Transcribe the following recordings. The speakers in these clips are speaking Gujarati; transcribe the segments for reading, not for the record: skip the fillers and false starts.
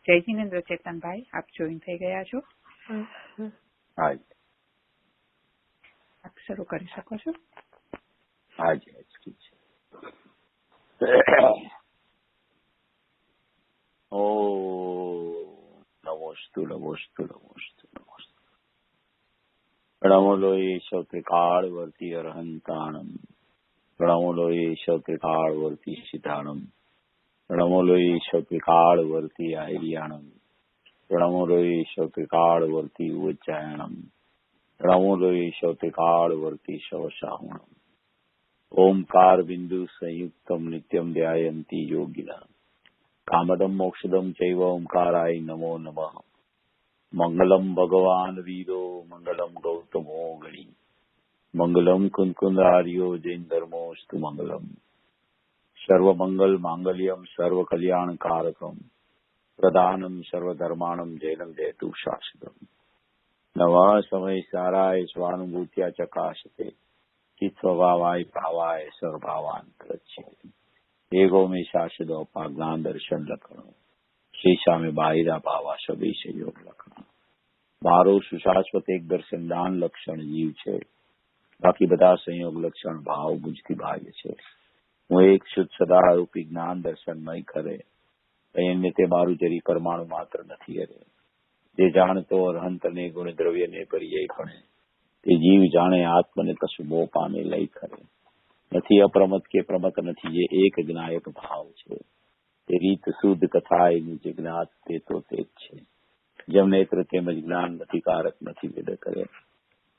જય જિનેન્દ્ર ચેતનભાઈ, આપ જોઈન થઈ ગયા છો? હા, આપ શરૂ કરી શકો છો. હાજી ઠીક છે. ઓ નમોસ્તુ નમોસ્તુ નમોસ્તુ નમોસ્તુ. પ્રણમોલોય શૌત્રિકાળવર્તી અર્હંતાણમ, પ્રણમોલોય શૌત્રિકાળવર્તી શિતાણમ, પ્રણમોલોય શૌત્રિકાળવર્તી આયર્યાણમ, પ્રણમોલોય શૌત્રિકાળવર્તી ઉચ્ચાયણમ, પ્રણમોલોય શૌત્રિકાળવર્તી શવશાહુણમ. ઓમકાર બિંદુ સંયુક્તમ નિત્યમ ધ્યાયંતી યોગિના, કામદમ મોક્ષદમ ચૈવ ઓમકારાય નમો નમઃ. મંગલમ ભગવાન વીરો, મંગલમ ગૌતમો ગણી, મંગલમ કુંકુંદાર્યો જૈન ધર્મોસ્તુ મંગલમ. સર્વમંગલ માંગલ્યમ સર્વ કલ્યાણકારકમ, પ્રધાનમ સર્વધર્માણમ જૈનમ જયતુ શાશ્વતમ. નવા સમય સારાય સ્વાનુભૂત્યા ચકાશતે, ચિત્ત સ્વભાવાય ભાવાય સર્વભાવાન પ્રચ્છેદે. એગો મેં શાશ્વત જ્ઞાન દર્શન લખણો, શ્રી સામે બાહિરા ભાવા સદેશ યોગ લખણો. મારો સુશાશ્વત એક દર્શન દાન લક્ષણ જીવ છે, બાકી બધા સંયોગ લક્ષણ ભાવ બુજથી ભાગ્ય છે. હું એક શુદ્ધ સદારૂપી જ્ઞાન દર્શનમય કરે, અન્ય તે મારું જરી પરમાણુ માત્ર નથી કરે. જે જાણતો અરહંતને ગુણ દ્રવ્યને પર્યાયપણે, તે જીવ જાણે આત્મને કશું મોહ પામે લઈ કરે. નથી અપ્રમત કે પ્રમત નથી, જે એક જ્ઞાયક ભાવ છે. તે રીત શુદ્ધ કથા એનું જે જ્ઞાત તે તો તે જ છે. જેમ નેત્ર તેમજ જ્ઞાન નથી કારક નથી વેદ કરે.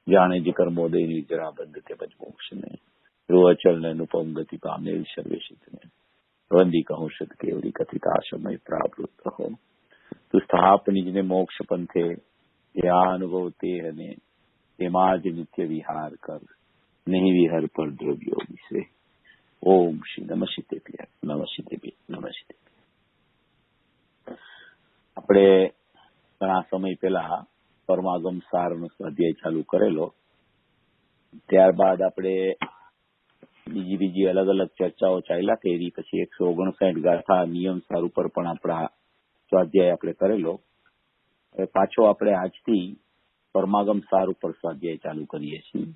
જાણે જે કર્મોદય નિર્જરા બંધ તેમજ મોક્ષને, રોઅચલ ને અનુપમ ગતિ પામે સર્વેશિતને. વંદી કહું સત કેવડી કથિતા સમય પ્રાવૃત્ત હો. તું સ્થાપનિજને મોક્ષ પંથે, એ આ અનુભવ તે અને તેમાં જ નિત્ય વિહાર કર, નહીં વિહર પર દ્રવ્યો વિશે. ઓમ શ્રી નમઃ નમઃ. આપણે ઘણા સમય પહેલા પરમાગમ સારનો સ્વાધ્યાય ચાલુ કરેલો. ત્યારબાદ આપણે બીજી અલગ અલગ ચર્ચાઓ ચાલ્યા તેની પછી 159 ગાથા નિયમ સાર ઉપર પણ આપણા સ્વાધ્યાય આપણે કરેલો. હવે પાછો આપણે આજથી પરમાગમ સાર ઉપર સ્વાધ્યાય ચાલુ કરીએ છીએ.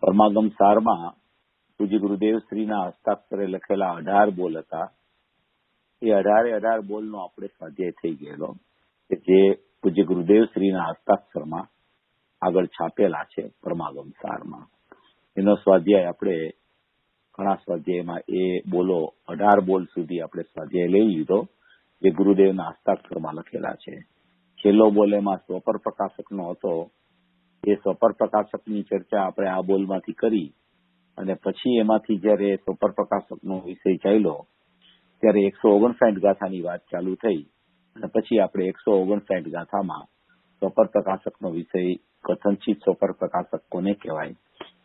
પરમાગમ સારમાં પૂજ્ય ગુરુદેવ શ્રીના હસ્તાક્ષરે લખેલા 18 બોલ હતા. એ 18 બોલનો આપણે સ્વાધ્યાય થઈ ગયેલો, કે જે પૂજ્ય ગુરુદેવ શ્રીના હસ્તાક્ષરમાં આગળ છાપેલા છે પરમાગમ સારમાં. એનો સ્વાધ્યાય આપણે ઘણા સ્વાધ્યાયમાં એ બોલો 18 બોલ સુધી આપણે સ્વાધ્યાય લઈ લીધો, જે ગુરુદેવના હસ્તાક્ષરમાં લખેલા છે. છેલ્લો બોલ એમાં સ્વપર પ્રકાશકનો હતો. એ સ્વપર પ્રકાશકની ચર્ચા આપણે આ બોલમાંથી કરી, અને પછી એમાંથી જયારે સ્વપર પ્રકાશકનો વિષય ચાલ્યો ત્યારે 159 ગાથાની વાત ચાલુ થઈ, અને પછી આપણે 159 ગાથામાં સ્વપર પ્રકાશકનો વિષય કથનચિત સ્વપર પ્રકાશક કોને કહેવાય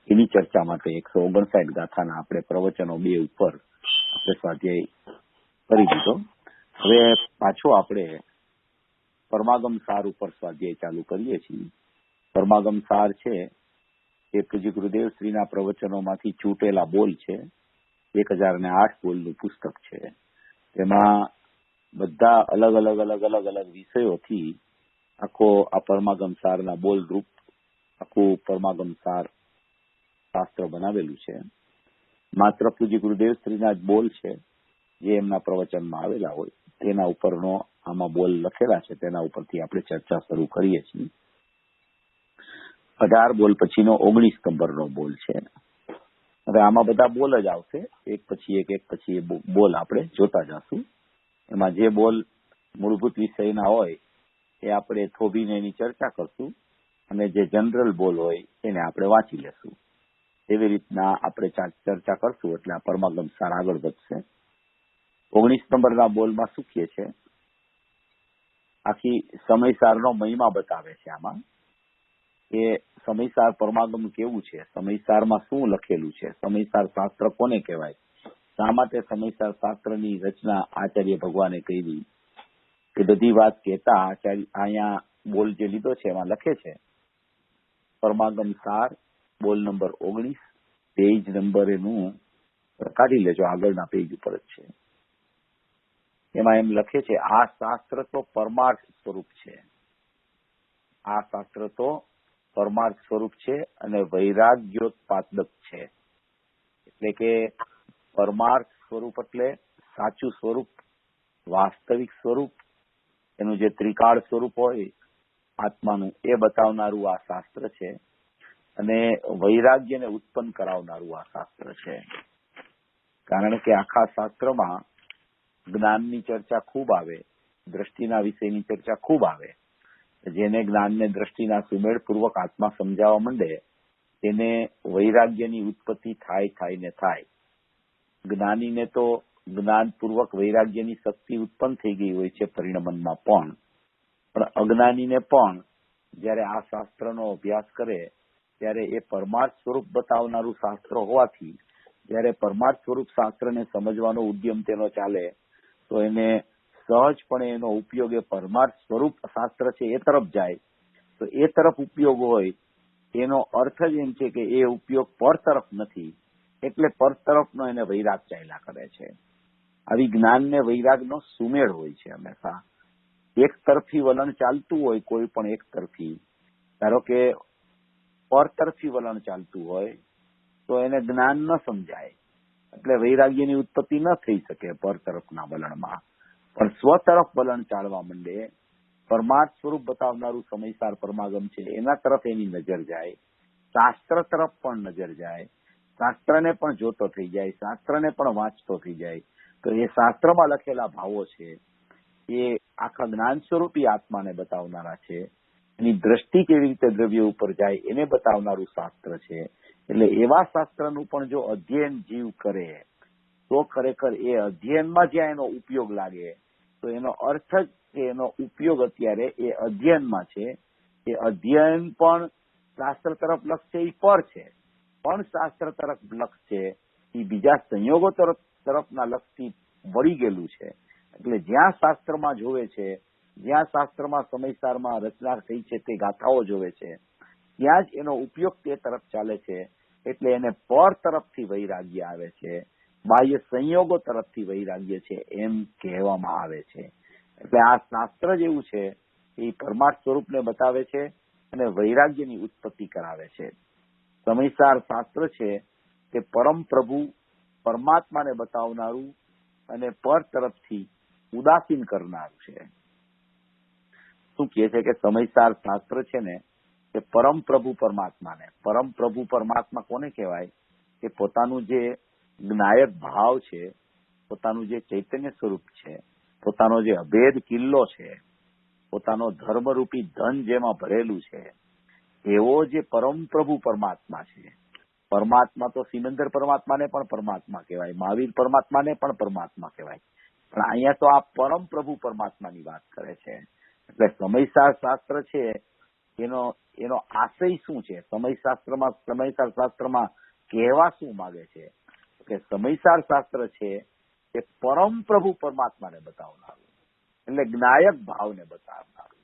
એની ચર્ચા માટે 159 ગાથાના આપણે પ્રવચનો 2 ઉપર આપણે સ્વાધ્યાય કરી દીધો. હવે પાછો આપણે પરમાગમ સાર ઉપર સ્વાધ્યાય ચાલુ કરીએ છીએ. પરમાગમ સાર છે એ પૂજ્ય ગુરુદેવ શ્રીના પ્રવચનોમાંથી છૂટેલા બોલ છે. 1008 બોલનું પુસ્તક છે. તેમાં બધા અલગ અલગ વિષયોથી આખો આ પરમાગમ સારના બોલ રૂપ આખું પરમાગમ સાર શાસ્ત્ર બનાવેલું છે. માત્ર પૂજ્ય ગુરુદેવ શ્રીના જ બોલ છે જે એમના પ્રવચનમાં આવેલા હોય તેના ઉપરનો આમાં બોલ લખેલા છે. તેના ઉપરથી આપણે ચર્ચા શરૂ કરીએ છીએ. 18 બોલ પછીનો 19 નંબરનો બોલ છે. હવે આમાં બધા બોલ જ આવશે, એક પછી એક બોલ આપણે જોતા જશું. એમાં જે બોલ મૂળભૂત વિષયના હોય એ આપણે થોભીને એની ચર્ચા કરશું, અને જે જનરલ બોલ હોય એને આપણે વાંચી લેશું. એવી રીતના આપણે ચર્ચા કરશું એટલે આ પરમાગમ સાર આગળ વધશે. 19 નંબરના બોલમાં શું કહે છે, આખી સમયસારનો મહિમા બતાવે છે. આમાં કે સમયસાર પરમાગમ કેવું છે, સમયસારમાં શું લખેલું છે, સમયસાર શાસ્ત્ર કોને કહેવાય, શા માટે સમયસાર શાસ્ત્રની રચના આચાર્ય ભગવાને કરી, એ બધી વાત કહેતા આચાર્ય અહીંયા બોલ જે લીધો છે એમાં લખે છે. પરમાગમ સાર બોલ નંબર 19, પેજ નંબર એનું કાઢી લેજો, આગળના પેજ ઉપર જ છે. એમાં એમ લખે છે, આ શાસ્ત્ર તો પરમાર્થ સ્વરૂપ છે. આ શાસ્ત્ર તો પરમાર્થ સ્વરૂપ છે અને વૈરાગ્યોત્પાદક છે. એટલે કે પરમાર્થ સ્વરૂપ એટલે સાચું સ્વરૂપ, વાસ્તવિક સ્વરૂપ, એનું જે ત્રિકાળ સ્વરૂપ હોય આત્માનું, એ બતાવનારું આ શાસ્ત્ર છે અને વૈરાગ્યને ઉત્પન્ન કરાવનારું આ શાસ્ત્ર છે. કારણ કે આખા શાસ્ત્રમાં જ્ઞાનની ચર્ચા ખૂબ આવે, દ્રષ્ટિના વિષયની ચર્ચા ખૂબ આવે. જેને જ્ઞાનને દ્રષ્ટિના સુમેળપૂર્વક આત્મા સમજાવવા માંડે તેને વૈરાગ્યની ઉત્પત્તિ થાય ને થાય. જ્ઞાનીને તો જ્ઞાનપૂર્વક વૈરાગ્યની શક્તિ ઉત્પન્ન થઈ ગઈ હોય છે પરિણમનમાં, પણ અજ્ઞાનીને પણ જયારે આ શાસ્ત્રનો અભ્યાસ કરે ત્યારે એ પરમાર્થ સ્વરૂપ બતાવનારું શાસ્ત્ર હોવાથી જયારે પરમાર્થ સ્વરૂપ શાસ્ત્રને સમજવાનો ઉદ્યમ તેનો ચાલે તો એને સહજપણે એનો ઉપયોગ એ પરમાર્થ સ્વરૂપ શાસ્ત્ર છે એ તરફ જાય. તો એ તરફ ઉપયોગ હોય એનો અર્થ જ એમ છે કે એ ઉપયોગ પર તરફ નથી, એટલે પર તરફનો એને વૈરાગ ચાલ્યા કરે છે. આવી જ્ઞાનને વૈરાગનો સુમેળ હોય છે હંમેશા. એક તરફી વલણ ચાલતું હોય કોઈ પણ એક તરફી, ધારો કે પર તરફી વલણ ચાલતું હોય તો એને જ્ઞાન ન સમજાય, એટલે વૈરાગ્યની ઉત્પત્તિ ન થઈ શકે પર તરફના વલણમાં. પણ સ્વ તરફ વલણ ચાલવા માંડે, પરમાર્થ સ્વરૂપ બતાવનારું સમયસાર પરમાગમ છે એના તરફ એની નજર જાય, શાસ્ત્ર તરફ પણ નજર જાય, શાસ્ત્રને પણ જોતો થઈ જાય, શાસ્ત્રને પણ વાંચતો થઈ જાય. તો એ શાસ્ત્રમાં લખેલા ભાવો છે એ આખા જ્ઞાન સ્વરૂપી આત્માને બતાવનારા છે. એની દ્રષ્ટિ કેવી રીતે દ્રવ્ય ઉપર જાય એને બતાવનારું શાસ્ત્ર છે. એટલે એવા શાસ્ત્રનું પણ જો અધ્યયન જીવ કરે તો ખરેખર એ અધ્યયનમાં જ્યાં એનો ઉપયોગ લાગે તો એનો અર્થ જ કે એનો ઉપયોગ અત્યારે એ અધ્યયનમાં છે. એ અધ્યયન પણ શાસ્ત્ર તરફ લક્ષ છે એ પર છે, પણ શાસ્ત્ર તરફ લક્ષ છે એ બીજા સંયોગો તરફના લક્ષથી વળી ગયેલું છે. એટલે જ્યાં શાસ્ત્રમાં જોવે છે, જ્યાં શાસ્ત્રમાં સમયસારમાં રચના થઈ છે તે ગાથાઓ જોવે છે, ત્યાં જ એનો ઉપયોગ તે તરફ ચાલે છે. એટલે એને પર તરફથી વૈરાગ્ય આવે છે, બાહ્ય સંયોગો તરફથી વૈરાગ્ય છે એમ કહેવામાં આવે છે. એટલે આ શાસ્ત્ર જેવું છે એ પરમાર્થ સ્વરૂપને બતાવે છે અને વૈરાગ્યની ઉત્પત્તિ કરાવે છે. સમયસાર શાસ્ત્ર છે તે પરમ પ્રભુ પરમાત્માને બતાવનારું અને પર તરફથી ઉદાસીન કરનારું છે. શું કહે છે કે સમયસાર શાસ્ત્ર છે ને તે પરમ પ્રભુ પરમાત્માને, પરમ પ્રભુ પરમાત્મા કોને કહેવાય કે પોતાનું જે જ્ઞાયક ભાવ છે, પોતાનું જે ચૈતન્ય સ્વરૂપ છે, પોતાનો જે અભેદ કિલ્લો છે, પોતાનો ધર્મરૂપી ધન જેમાં ભરેલું છે, એવો જે પરમ પ્રભુ પરમાત્મા છે. પરમાત્મા તો સિમંદર પરમાત્માને પણ પરમાત્મા કહેવાય, મહાવીર પરમાત્માને પણ પરમાત્મા કહેવાય, પણ અહીંયા તો આ પરમ પ્રભુ પરમાત્માની વાત કરે છે. એટલે સમયસાર શાસ્ત્ર છે એનો આશય શું છે, સમયસાર શાસ્ત્રમાં કહેવા શું માંગે છે કે સમયસાર શાસ્ત્ર છે એ પરમ પ્રભુ પરમાત્માને બતાવનારું, એટલે જ્ઞાયક ભાવને બતાવનારું,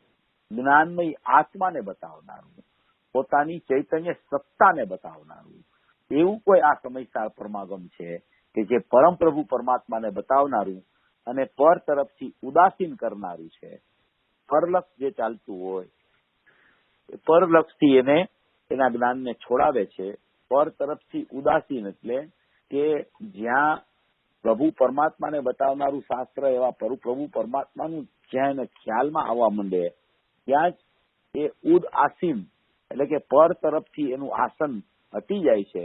જ્ઞાનમય આત્માને બતાવનારું, પોતાની ચૈતન્ય સત્તાને બતાવનારું એવું કોઈ આ સમયસાર પરમાગમ છે કે જે પરમ પ્રભુ પરમાત્માને બતાવનારું અને પર તરફથી ઉદાસીન કરનારું છે. પરલક્ષ જે ચાલતું હોય પરલક્ષથી એને એના જ્ઞાનને છોડાવે છે. પર તરફથી ઉદાસીન એટલે કે જ્યાં પ્રભુ પરમાત્માને બતાવનારું શાસ્ત્ર એવા પ્રભુ પરમાત્માનું જ્યાં એને ખ્યાલમાં આવવા માંડે ત્યાં જ એ ઉદાસીન એટલે કે પર તરફથી એનું આસન હટી જાય છે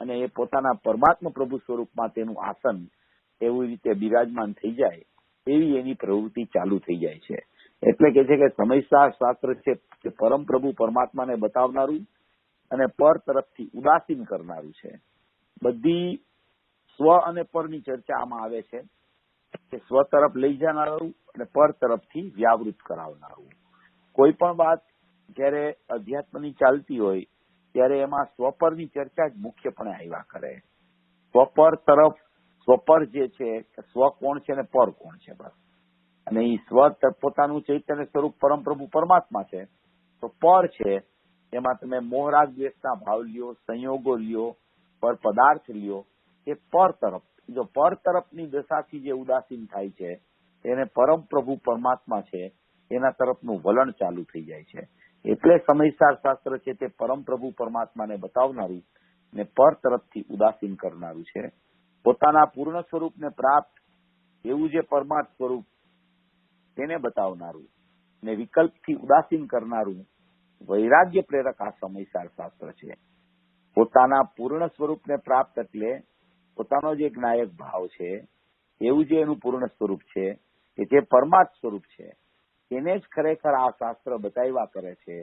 અને એ પોતાના પરમાત્મા પ્રભુ સ્વરૂપમાં તેનું આસન એવી રીતે બિરાજમાન થઈ જાય એવી એની પ્રવૃત્તિ ચાલુ થઈ જાય છે. એટલે કે છે કે સમયસાર શાસ્ત્ર છે તે પરમ પ્રભુ પરમાત્માને બતાવનારું અને પર તરફથી ઉદાસીન કરનારું છે. બધી સ્વ અને પરની ચર્ચા આમાં આવે છે કે સ્વ તરફ લઈ જનારું અને પર તરફથી વ્યાવૃત કરાવનારું. કોઈ પણ વાત જયારે અધ્યાત્મની ચાલતી હોય ત્યારે એમાં સ્વપરની ચર્ચા જ મુખ્યપણે આવ્યા કરે. સ્વપર તરફ સ્વપર જે છે સ્વ કોણ છે અને પર કોણ છે બસ. અને એ સ્વ પોતાનું ચૈતન્ય સ્વરૂપ પરમ પ્રભુ પરમાત્મા છે તો પર છે એમાં તમે મોહરાગ દ્વેષના ભાવ લ્યો, સંયોગો લ્યો, પર પદાર્થ લ્યો, એ પર તરફ. જો પર તરફની દશાથી જે ઉદાસીન થાય છે એને પરમ પ્રભુ પરમાત્મા છે એના તરફનું વલણ ચાલુ થઈ જાય છે. એટલે સમયસાર શાસ્ત્ર છે તે પરમ પ્રભુ પરમાત્માને બતાવનારું ને પર તરફથી ઉદાસીન કરનારું છે. પોતાના પૂર્ણ સ્વરૂપને પ્રાપ્ત એવું જે પરમાર્થ સ્વરૂપ તેને બતાવનારું ને વિકલ્પથી ઉદાસીન કરનારું વૈરાગ્ય પ્રેરક આ સમયસાર શાસ્ત્ર છે. પોતાના પૂર્ણ સ્વરૂપને પ્રાપ્ત એટલે પોતાનો જે જ્ઞાયક ભાવ છે એવું જે એનું પૂર્ણ સ્વરૂપ છે કે જે પરમાર્થ સ્વરૂપ છે એને જ ખરેખર આ શાસ્ત્ર બતાવ્યા કરે છે.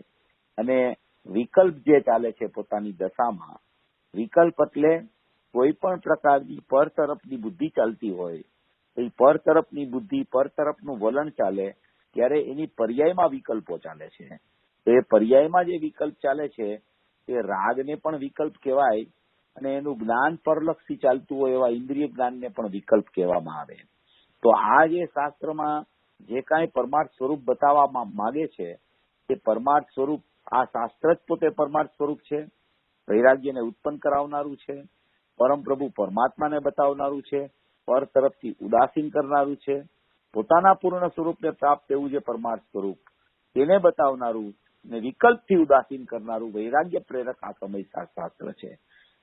અને વિકલ્પ જે ચાલે છે પોતાની દશામાં, વિકલ્પ એટલે કોઈ પણ પ્રકારની પર તરફની બુદ્ધિ ચાલતી હોય તો એ પર તરફની બુદ્ધિ પર તરફનું વલણ ચાલે ત્યારે એની પર્યાયમાં વિકલ્પો ચાલે છે. તો એ પર્યાયમાં જે વિકલ્પ ચાલે છે તે રાગને પણ વિકલ્પ કહેવાય અને એનું જ્ઞાન પરલક્ષી ચાલતું હોય એવા ઇન્દ્રિય જ્ઞાનને પણ વિકલ્પ કહેવામાં આવે. તો આ જે શાસ્ત્રમાં જે કાંઈ પરમાર્થ સ્વરૂપ બતાવવામાં માંગે છે તે પરમાર્થ સ્વરૂપ આ શાસ્ત્ર જ પોતે પરમાર્થ સ્વરૂપ છે. વૈરાગ્યને ઉત્પન્ન કરાવનારું છે, પરમ પ્રભુ પરમાત્માને બતાવનારું છે, પર તરફથી ઉદાસીન કરનારું છે, પોતાના પૂર્ણ સ્વરૂપને પ્રાપ્ત એવું જે પરમાર્થ સ્વરૂપ તેને બતાવનારું ને વિકલ્પથી ઉદાસીન કરનારું વૈરાગ્ય પ્રેરક આ સમયસાર શાસ્ત્ર છે.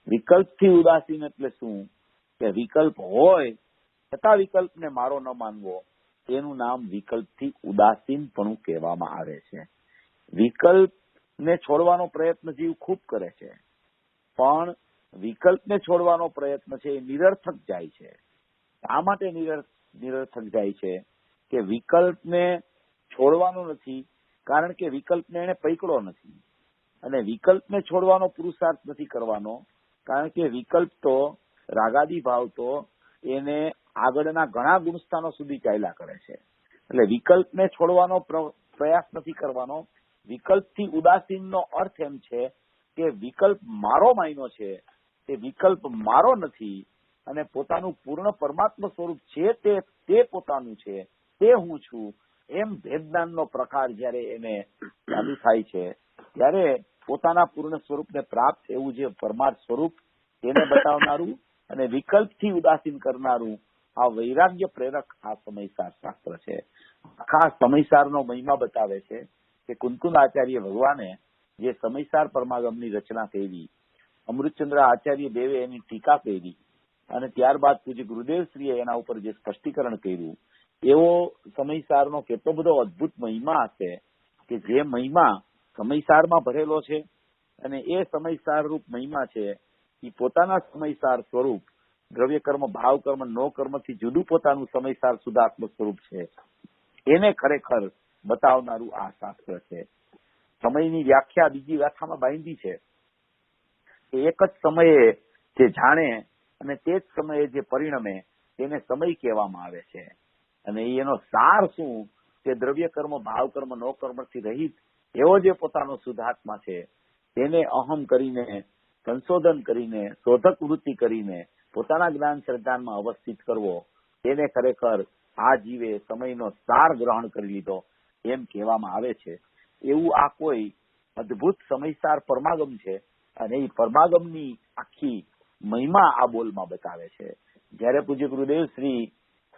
વિકલ્પથી ઉદાસીન એટલે શું કે વિકલ્પ હોય છતાં વિકલ્પને મારો ન માનવો તેનું નામ વિકલ્પથી ઉદાસીનપણું કહેવામાં આવે છે. વિકલ્પને છોડવાનો પ્રયત્ન જીવ ખૂબ કરે છે પણ વિકલ્પને છોડવાનો પ્રયત્ન છે એ નિરર્થક જાય છે. શા માટે નિરર્થક જાય છે કે વિકલ્પને છોડવાનો નથી કારણ કે વિકલ્પને એને પકડ્યો નથી અને વિકલ્પને છોડવાનો પુરુષાર્થ નથી કરવાનો કારણ કે વિકલ્પ તો રાગાદી ભાવ તો એને આગળના ઘણા ગુણસ્થાનો સુધી ચાલ્યા કરે છે. એટલે વિકલ્પને છોડવાનો પ્રયાસ નથી કરવાનો. વિકલ્પથી ઉદાસીનનો અર્થ એમ છે કે વિકલ્પ મારો માયનો છે તે વિકલ્પ મારો નથી અને પોતાનું પૂર્ણ પરમાત્મા સ્વરૂપ છે તે પોતાનું છે, તે હું છું એમ ભેદજ્ઞાનનો પ્રકાર જયારે એને ચાલુ થાય છે ત્યારે પોતાના પૂર્ણ સ્વરૂપને પ્રાપ્ત એવું જે પરમાર્થ સ્વરૂપ તેને બતાવનારું અને વિકલ્પથી ઉદાસીન કરનારું આ વૈરાગ્ય પ્રેરક આ સમયસાર શાસ્ત્ર છે. આખા સમયસારનો મહિમા બતાવે છે કે કુંકુંદ આચાર્ય ભગવાને જે સમયસાર પરમાગમની રચના કરી, અમૃતચંદ્ર આચાર્ય દેવે એની ટીકા કરી અને ત્યારબાદ પૂજ્ય ગુરુદેવશ્રીએ એના ઉપર જે સ્પષ્ટીકરણ કર્યું એવો સમયસારનો કેટલો બધો અદભુત મહિમા હશે કે જે મહિમા સમયસારમાં ભરેલો છે અને એ સમયસાર રૂપ મહિમા છે એ પોતાના સમયસાર સ્વરૂપ દ્રવ્ય કર્મ, ભાવ કર્મ, નો કર્મથી જુદું પોતાનું સમયસાર સુધાત્મક સ્વરૂપ છે એને ખરેખર બતાવનારું આ શાસ્ત્ર છે. સમયની વ્યાખ્યા બીજી વ્યાખ્યામાં બાંધી છે કે એક જ સમયે જે જાણે અને તે જ સમયે જે પરિણમે તેને સમય કહેવામાં આવે છે. અને એનો સાર શું કે દ્રવ્ય કર્મ, ભાવ કર્મ, નો કર્મથી રહિત એવો જે પોતાનો શુદ્ધાત્મા છે તેને અહમ કરીને, સંશોધન કરીને, શોધક વૃત્તિ કરીને પોતાના જ્ઞાન શ્રદ્ધાનમાં અવસ્થિત કરવો તેને ખરેખર આ જીવે સમયનો સાર ગ્રહણ કરી લીધો એમ કહેવામાં આવે છે. એવું આ કોઈ અદભુત સમયસાર પરમાગમ છે અને એ પરમાગમની આખી મહિમા આ બોલમાં બતાવે છે. જયારે પૂજ્ય ગુરુદેવ શ્રી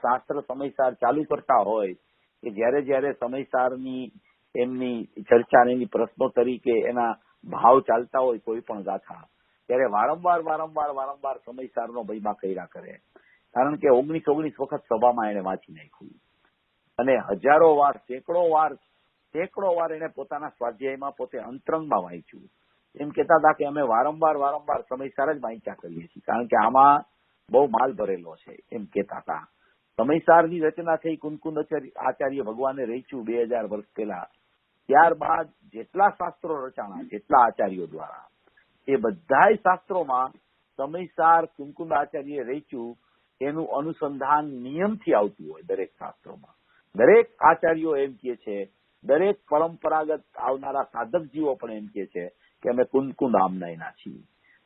શાસ્ત્ર સમયસાર ચાલુ કરતા હોય કે જયારે સમયસારની એમની ચર્ચા એની પ્રશ્નો તરીકે એના ભાવ ચાલતા હોય કોઈ પણ ગાથા ત્યારે વારંવાર સમયસારનો મહિમા કર્યા કરે. કારણ કે 19 વખત સભામાં એને વાંચી નાખ્યું અને હજારો વાર, સેંકડો વાર એને પોતાના સ્વાધ્યાયમાં પોતે અંતરંગમાં વાંચ્યું. એમ કહેતા હતા કે અમે વારંવાર સમયસાર જ વાંચ્યા કરીએ છીએ કારણ કે આમાં બહુ માલ ભરેલો છે એમ કહેતા હતા. સમયસારની રચના થઈ કુંકુંદ આચાર્ય ભગવાને રચ્યું 2000 વર્ષ પહેલા. ત્યારબાદ જેટલા શાસ્ત્રો રચાણા, જેટલા આચાર્યો દ્વારા, એ બધાય શાસ્ત્રોમાં સમયસાર કુંકુંદ આચાર્ય રચ્યું એનું અનુસંધાન નિયમથી આવતું હોય. દરેક શાસ્ત્રોમાં દરેક આચાર્યો એમ કે છે, દરેક પરંપરાગત આવનારા સાધક જીવો પણ એમ કે છે કે અમે કુંકુંદ આમનાયના છીએ,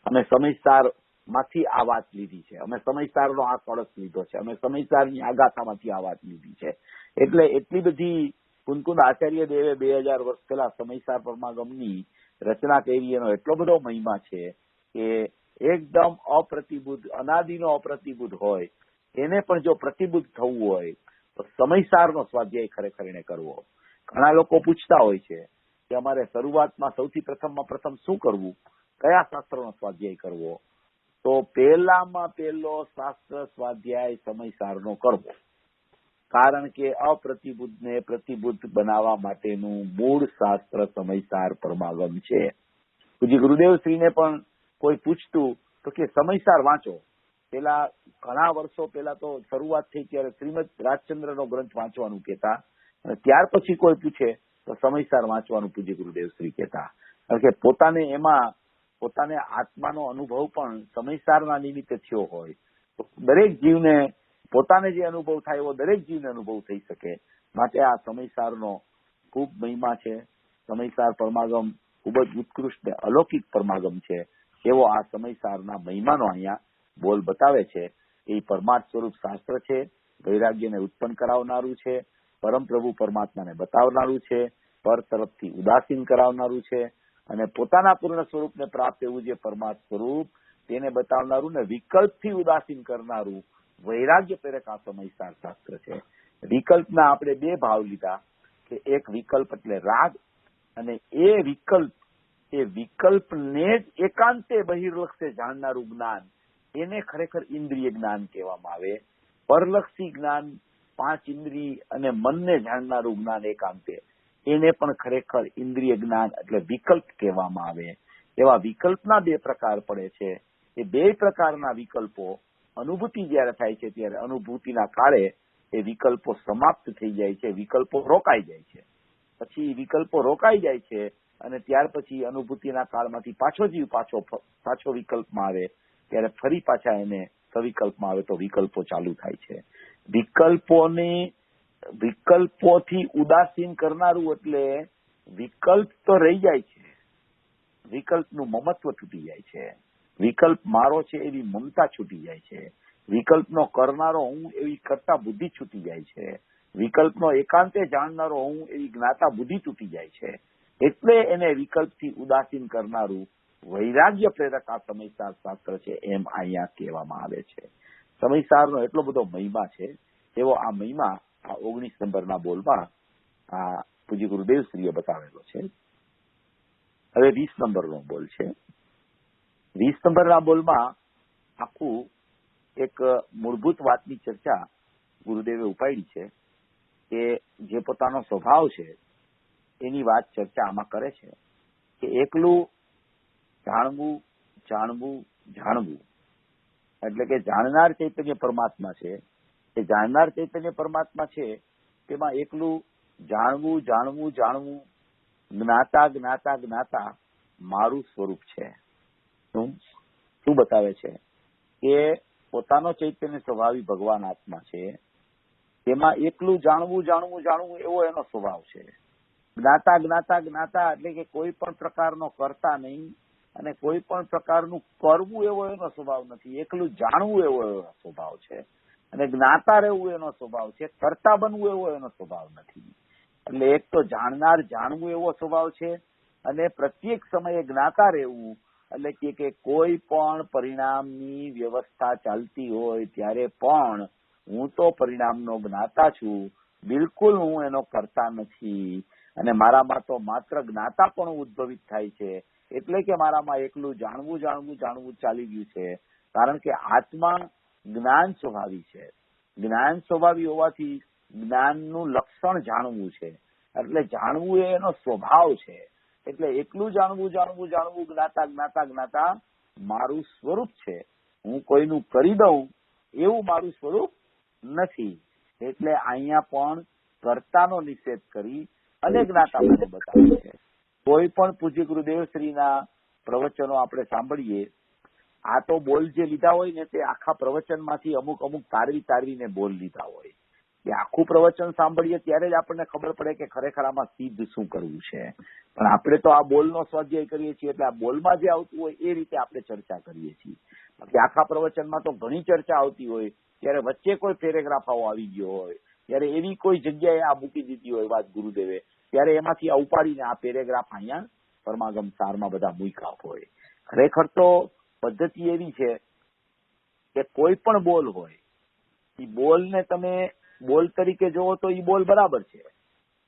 અમે સમયસાર માંથી આ વાત લીધી છે, અમે સમયસારનો આ કળશ લીધો છે, અમે સમયસારની આ ગાથામાંથી આ વાત લીધી છે. એટલે એટલી બધી કુંકુંદ આચાર્ય દેવે 2000 વર્ષ પહેલા સમયસાર પરમાગમની રચના કરી એનો એટલો બધો મહિમા છે કે એકદમ અપ્રતિબુદ્ધ, અનાદિનો અપ્રતિબુદ્ધ હોય એને પણ જો પ્રતિબુદ્ધ થવું હોય તો સમયસારનો સ્વાધ્યાય ખરેખર એને કરવો. ઘણા લોકો પૂછતા હોય છે કે અમારે શરૂઆતમાં સૌથી પ્રથમ શું કરવું, કયા શાસ્ત્રનો સ્વાધ્યાય કરવો? તો પહેલામાં પહેલો શાસ્ત્ર સ્વાધ્યાય સમયસારનો કરવો, કારણ કે અપ્રતિબુદ્ધને પ્રતિબુદ્ધ બનાવવા માટેનું મૂળ શાસ્ત્ર સમયસાર પરમાગમ છે. પૂજ્ય ગુરુદેવશ્રીને પણ કોઈ પૂછતું તો કે સમયસાર વાંચો. પેલા ઘણા વર્ષો પહેલા તો શરૂઆત થઈ ત્યારે શ્રીમદ રાજચંદ્રનો ગ્રંથ વાંચવાનું કહેતા, અને ત્યાર પછી કોઈ પૂછે તો સમયસાર વાંચવાનું પૂજ્ય ગુરુદેવશ્રી કહેતા. કારણ કે પોતાને આત્માનો અનુભવ પણ સમયસારના નિમિત્તે થયો હોય. દરેક જીવને પોતાને જે અનુભવ થાય એવો દરેક જીવને અનુભવ થઈ શકે, માટે આ સમયસારનો ખૂબ મહિમા છે. સમયસાર પરમાગમ ખૂબ જ ઉત્કૃષ્ટ અલૌકિક પરમાગમ છે. એવો આ સમયસારના મહિમાનો અહીંયા બોલ બતાવે છે. એ પરમાર્થ સ્વરૂપ શાસ્ત્ર છે, વૈરાગ્યને ઉત્પન્ન કરાવનારું છે, પરમ પ્રભુ પરમાત્માને બતાવનારું છે, પર તરફથી ઉદાસીન કરાવનારું છે, અને પોતાના પૂર્ણ સ્વરૂપને પ્રાપ્ત એવું જે પરમાર્થ સ્વરૂપ તેને બતાવનારું ને વિકલ્પથી ઉદાસીન કરનારું વૈરાગ્ય પ્રેરક આ સમયસાર શાસ્ત્ર છે. વિકલ્પના આપણે બે ભાવ લીધા કે એક વિકલ્પ એટલે રાગ, અને એ વિકલ્પને જ એકાંતે બહિર્લક્ષે જાણનારું જ્ઞાન, એને ખરેખર ઇન્દ્રિય જ્ઞાન કહેવામાં આવે. પરલક્ષી જ્ઞાન, પાંચ ઇન્દ્રિય અને મનને જાણનારું જ્ઞાન એકાંતે, એને પણ ખરેખર ઇન્દ્રિય જ્ઞાન એટલે વિકલ્પ કહેવામાં આવે. એવા વિકલ્પના બે પ્રકાર પડે છે. એ બે પ્રકારના વિકલ્પો અનુભૂતિ જયારે થાય છે ત્યારે અનુભૂતિના કાળે એ વિકલ્પો સમાપ્ત થઈ જાય છે, વિકલ્પો રોકાઈ જાય છે. પછી વિકલ્પો રોકાઈ જાય છે અને ત્યાર પછી અનુભૂતિના કાળમાંથી પાછો વિકલ્પમાં આવે ત્યારે ફરી પાછા એને સવિકલ્પમાં આવે તો વિકલ્પો ચાલુ થાય છે. વિકલ્પોથી ઉદાસીન કરનારું એટલે વિકલ્પ તો રહી જાય છે, વિકલ્પનું મમત્વ તૂટી જાય છે, વિકલ્પ મારો છે એવી મમતા છૂટી જાય છે, વિકલ્પનો કરનારો હું એવી કરતા બુદ્ધિ છૂટી જાય છે, વિકલ્પનો એકાંતે જાણનારો હું એવી જ્ઞાતા બુદ્ધિ તૂટી જાય છે. એટલે એને વિકલ્પથી ઉદાસીન કરનારું વૈરાગ્ય પ્રેરક આ સમયસાર શાસ્ત્ર છે એમ અહીંયા કહેવામાં આવે છે. સમયસારનો એટલો બધો મહિમા છે. એવો આ મહિમા આ 19 નંબરના બોલમાં આ પૂજ્ય ગુરુદેવશ્રીએ બતાવેલો છે. હવે 20 નંબરનો બોલ છે. 20 નંબરના બોલમાં આખું એક મૂળભૂત વાતની ચર્ચા ગુરુદેવે ઉપાડી છે કે જે પોતાનો સ્વભાવ છે એની વાત ચર્ચા આમાં કરે છે કે એકલું જાણવું જાણવું જાણવું એટલે કે જાણનાર ચૈતન્ય પરમાત્મા છે. એ જાણનાર ચૈતન્ય પરમાત્મા છે તેમાં એકલું જાણવું જાણવું જાણવું, જ્ઞાતા જ્ઞાતા જ્ઞાતા મારું સ્વરૂપ છે. શું બતાવે છે કે પોતાનો ચૈતન્ય સ્વભાવી ભગવાન આત્મા છે, તેમાં એકલું જાણવું જાણવું જાણવું એવો એનો સ્વભાવ છે. જ્ઞાતા જ્ઞાતા જ્ઞાતા એટલે કે કોઈ પણ પ્રકારનો કરતા નહીં અને કોઈ પણ પ્રકારનું કરવું એવો એનો સ્વભાવ નથી. એકલું જાણવું એવો એનો સ્વભાવ છે, અને જ્ઞાતા રહેવું એનો સ્વભાવ છે, કરતા બનવું એવો એનો સ્વભાવ નથી. એટલે એક તો જાણનાર જાણવું એવો સ્વભાવ છે, અને પ્રત્યેક સમયે જ્ઞાતા રહેવું એટલે કે કોઈ પણ પરિણામની વ્યવસ્થા ચાલતી હોય ત્યારે પણ હું તો પરિણામનો જ્ઞાતા છું, બિલકુલ હું એનો કરતા નથી, અને મારામાં તો માત્ર જ્ઞાતા પણ ઉદ્ભવિત થાય છે. એટલે કે મારામાં એકલું જાણવું જાણવું જાણવું ચાલી ગયું છે, કારણ કે આત્મા જ્ઞાન સ્વભાવી છે. જ્ઞાન સ્વભાવી હોવાથી જ્ઞાનનું લક્ષણ જાણવું છે, એટલે જાણવું એ એનો સ્વભાવ છે. એટલે એકલું જાણવું જાણવું જાણવું, જ્ઞાતા જ્ઞાતા જ્ઞાતા મારું સ્વરૂપ છે. હું કોઈનું કરી દઉં એવું મારું સ્વરૂપ નથી. એટલે અહીંયા પણ કર્તાનો નિષેધ કરી અને જ્ઞાતા મને બતાવે છે. કોઈ પણ પૂજ્ય ગુરુદેવશ્રીના પ્રવચનો આપણે સાંભળીએ, આ તો બોલ જે લીધા હોય ને તે આખા પ્રવચનમાંથી અમુક તારવીને બોલ લીધા હોય. એ આખું પ્રવચન સાંભળીએ ત્યારે જ આપણને ખબર પડે કે ખરેખર આમાં સિદ્ધ શું કરવું છે. પણ આપણે તો આ બોલનો સ્વાધ્યાય કરીએ છીએ એટલે આ બોલમાં જે આવતું હોય એ રીતે આપણે ચર્ચા કરીએ છીએ. બાકી આખા પ્રવચનમાં તો ઘણી ચર્ચા આવતી હોય, ત્યારે વચ્ચે કોઈ પેરેગ્રાફ આવી ગયો હોય, ત્યારે એવી કોઈ જગ્યાએ આ મૂકી દીધી હોય વાત ગુરુદેવે, ત્યારે એમાંથી આ ઉપાડીને આ પેરેગ્રાફ અહીંયા પરમાગમ સારમાં બધા મૂક્યા હોય. ખરેખર તો પદ્ધતિ એવી છે કે કોઈ પણ બોલ હોય, એ બોલને તમે બોલ તરીકે જોવો તો એ બોલ બરાબર છે,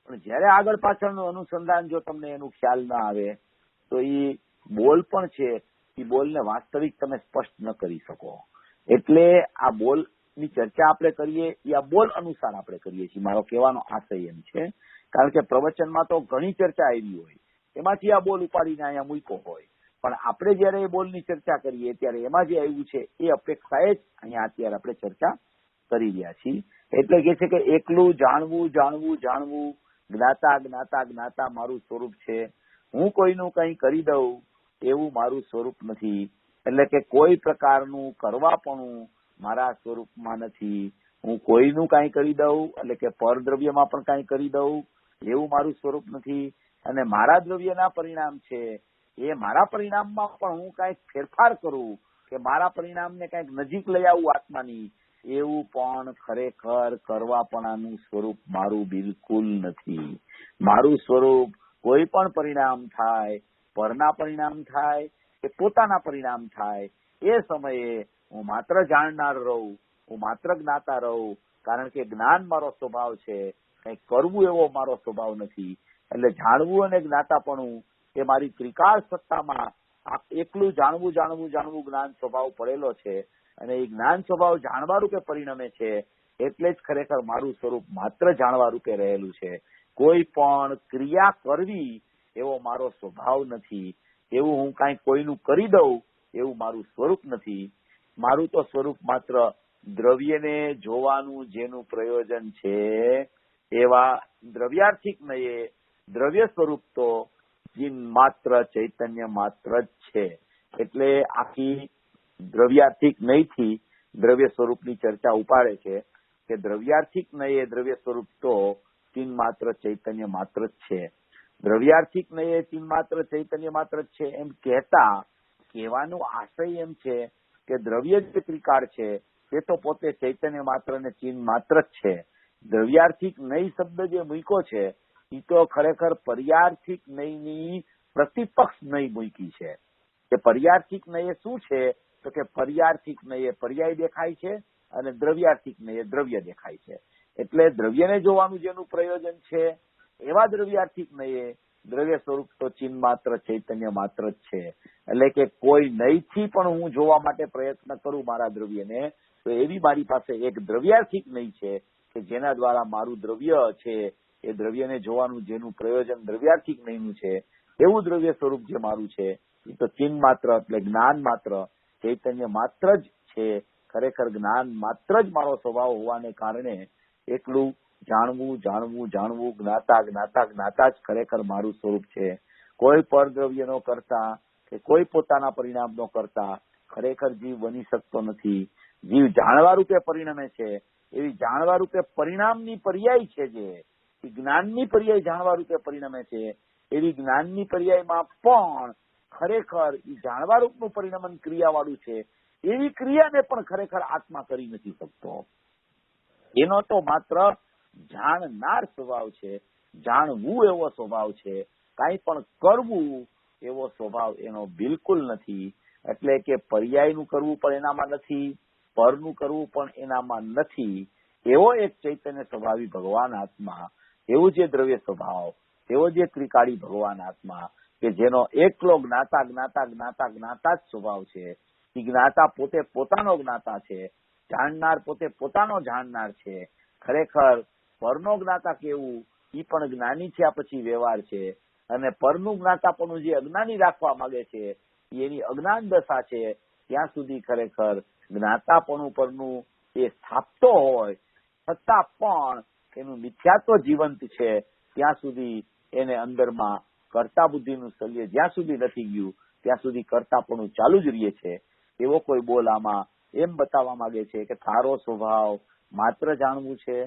પણ જયારે આગળ પાછળનું અનુસંધાન જો તમને એનું ખ્યાલ ના આવે તો એ બોલ પણ છે એ બોલને વાસ્તવિક તમે સ્પષ્ટ ન કરી શકો. એટલે આ બોલ ની ચર્ચા આપણે કરીએ એ આ બોલ અનુસાર આપણે કરીએ છીએ. મારો કહેવાનો આશય એમ છે, કારણ કે પ્રવચનમાં તો ઘણી ચર્ચા આવી હોય, એમાંથી આ બોલ ઉપાડીને અહીંયા મૂક્યો હોય, પણ આપણે જયારે એ બોલની ચર્ચા કરીએ ત્યારે એમાં જે આવ્યું છે એ અપેક્ષાએ જ અહીંયા અત્યારે આપણે ચર્ચા કરી રહ્યા છીએ. એટલે કે છે કે એકલું જાણવું જાણવું જાણવું, જ્ઞાતા જ્ઞાતા જ્ઞાતા મારું સ્વરૂપ છે. હું કોઈનું કંઈ કરી દઉં એવું મારું સ્વરૂપ નથી. એટલે કે કોઈ પ્રકારનું કરવાપણું મારા સ્વરૂપમાં નથી. હું કોઈનું કાંઈ કરી દઉં એટલે કે પરદ્રવ્યમાં પણ કાંઈ કરી દઉં એવું મારું સ્વરૂપ નથી. અને મારા દ્રવ્યના પરિણામ છે એ મારા પરિણામમાં પણ હું કાંઈક ફેરફાર કરું કે મારા પરિણામને કાંઈક નજીક લઈ આવું આત્માની, એવું પણ ખરેખર કરવાપણાનું સ્વરૂપ મારું બિલકુલ નથી. મારું સ્વરૂપ કોઈ પણ પરિણામ થાય, પરના પરિણામ થાય કે પોતાના પરિણામ થાય, એ સમયે હું માત્ર જાણનાર રહું, હું માત્ર જ્ઞાતા રહું, કારણ કે જ્ઞાન મારો સ્વભાવ છે, કંઈક કરવું એવો મારો સ્વભાવ નથી. એટલે જાણવું અને જ્ઞાતાપણું એ મારી ત્રિકાળ સત્તામાં એકલું જાણવું જાણવું જાણવું જ્ઞાન સ્વભાવ પડેલો છે, અને એ જ્ઞાન સ્વભાવ જાણવા રૂપે પરિણમે છે. એટલે જ ખરેખર મારું સ્વરૂપ માત્ર જાણવા રૂપે રહેલું છે. કોઈ પણ ક્રિયા કરવી એવો મારો સ્વભાવ નથી. એવું હું કાંઈ કોઈનું કરી દઉં એવું મારું સ્વરૂપ નથી. મારું તો સ્વરૂપ માત્ર દ્રવ્યને જોવાનું જેનું પ્રયોજન છે એવા દ્રવ્યાર્થિક નયે દ્રવ્ય સ્વરૂપ તો જીન માત્ર ચૈતન્ય માત્ર જ છે. એટલે આખી દ્રવ્યાર્થિક નયથી દ્રવ્ય સ્વરૂપની ચર્ચા ઉપાડે છે કે દ્રવ્યાર્થિક નયે દ્રવ્ય સ્વરૂપ તો ચિન માત્ર ચૈતન્ય માત્ર જ છે. દ્રવ્યાર્થિક નયે ચિન માત્ર ચૈતન્ય માત્ર જ છે એમ કહેવાનો આશય એમ છે કે દ્રવ્ય જે ત્રિકાળ છે તે તો પોતે ચૈતન્ય માત્ર ને ચિન માત્ર જ છે. દ્રવ્યાર્થિક નય શબ્દ જે મૂક્યો છે એ તો ખરેખર પર્યાર્થિક નયની પ્રતિપક્ષ નય મૂકી છે. કે પર્યાર્થિક નયે શું છે તો કે પર્યાર્થિક નયે પર્યાય દેખાય છે અને દ્રવ્યાર્થિક નયે દ્રવ્ય દેખાય છે. એટલે દ્રવ્યને જોવાનું જેનું પ્રયોજન છે એવા દ્રવ્યાર્થિક નયે દ્રવ્ય સ્વરૂપ તો ચિન્હ માત્ર ચૈતન્ય માત્ર જ છે. એટલે કે કોઈ નયથી પણ હું જોવા માટે પ્રયત્ન કરું મારા દ્રવ્યને તો એવી મારી પાસે એક દ્રવ્યાર્થિક નય છે કે જેના દ્વારા મારું દ્રવ્ય છે એ દ્રવ્યને જોવાનું જેનું પ્રયોજન દ્રવ્યાર્થિક નયનું છે એવું દ્રવ્ય સ્વરૂપ જે મારું છે એ તો ચિન્હ માત્ર એટલે જ્ઞાન માત્ર ચૈતન્ય માત્ર જ છે. ખરેખર જ્ઞાન માત્ર જ મારો સ્વભાવ હોવાને કારણે એટલું જાણવું જાણવું જાણવું જ્ઞાતા જ્ઞાતા જ્ઞાતા જ ખરેખર મારું સ્વરૂપ છે. કોઈ પરદ્રવ્યનો કરતા કે કોઈ પોતાના પરિણામનો કરતા ખરેખર જીવ બની શકતો નથી. જીવ જાણવા રૂપે પરિણમે છે એવી જાણવા રૂપે પરિણામની પર્યાય છે જે જ્ઞાનની પર્યાય જાણવા રૂપે પરિણમે છે એવી જ્ઞાનની પર્યાયમાં પણ ખરેખર એ જાણવા રૂપનું પરિણમન ક્રિયાવાળું છે એવી ક્રિયાને પણ ખરેખર આત્મા કરી નથી શકતો. એનો તો માત્ર જાણનાર સ્વભાવ છે, જાણવું એવો સ્વભાવ છે, કાંઈ પણ કરવું એવો સ્વભાવ એનો બિલકુલ નથી. એટલે કે પર્યાયનું કરવું પણ એનામાં નથી, પરનું કરવું પણ એનામાં નથી. એવો એક ચૈતન્ય સ્વભાવી ભગવાન આત્મા, એવું જે દ્રવ્ય સ્વભાવ, એવો જે ત્રિકાળી ભગવાન આત્મા કે જેનો એકલો જ્ઞાતા જ્ઞાતા જ્ઞાતા જ્ઞાતા જ સ્વભાવ છે. એ જ્ઞાતા પોતે પોતાનો જ્ઞાતા છે, જાણનાર પોતે પોતાનો જાણનાર છે. ખરેખર પરનો જ્ઞાતા કેવું એ પણ જ્ઞાની થયા પછી વ્યવહાર છે, અને પરનું જ્ઞાતાપણું જે અજ્ઞાની રાખવા માંગે છે એની અજ્ઞાન દશા છે. ત્યાં સુધી ખરેખર જ્ઞાતાપણું પરનું એ સ્થાપતો હોય છતાં પણ એનું મિથ્યાત્વ જીવંત છે. ત્યાં સુધી એને અંદરમાં કર્તા બુદ્ધિનું શલ્ય જ્યાં સુધી નથી ગયું ત્યાં સુધી કર્તાપણું ચાલુ જ રહે છે. એવો કોઈ બોલ આમાં એમ બતાવવા માંગે છે કે તારો સ્વભાવ માત્ર જાણવું છે,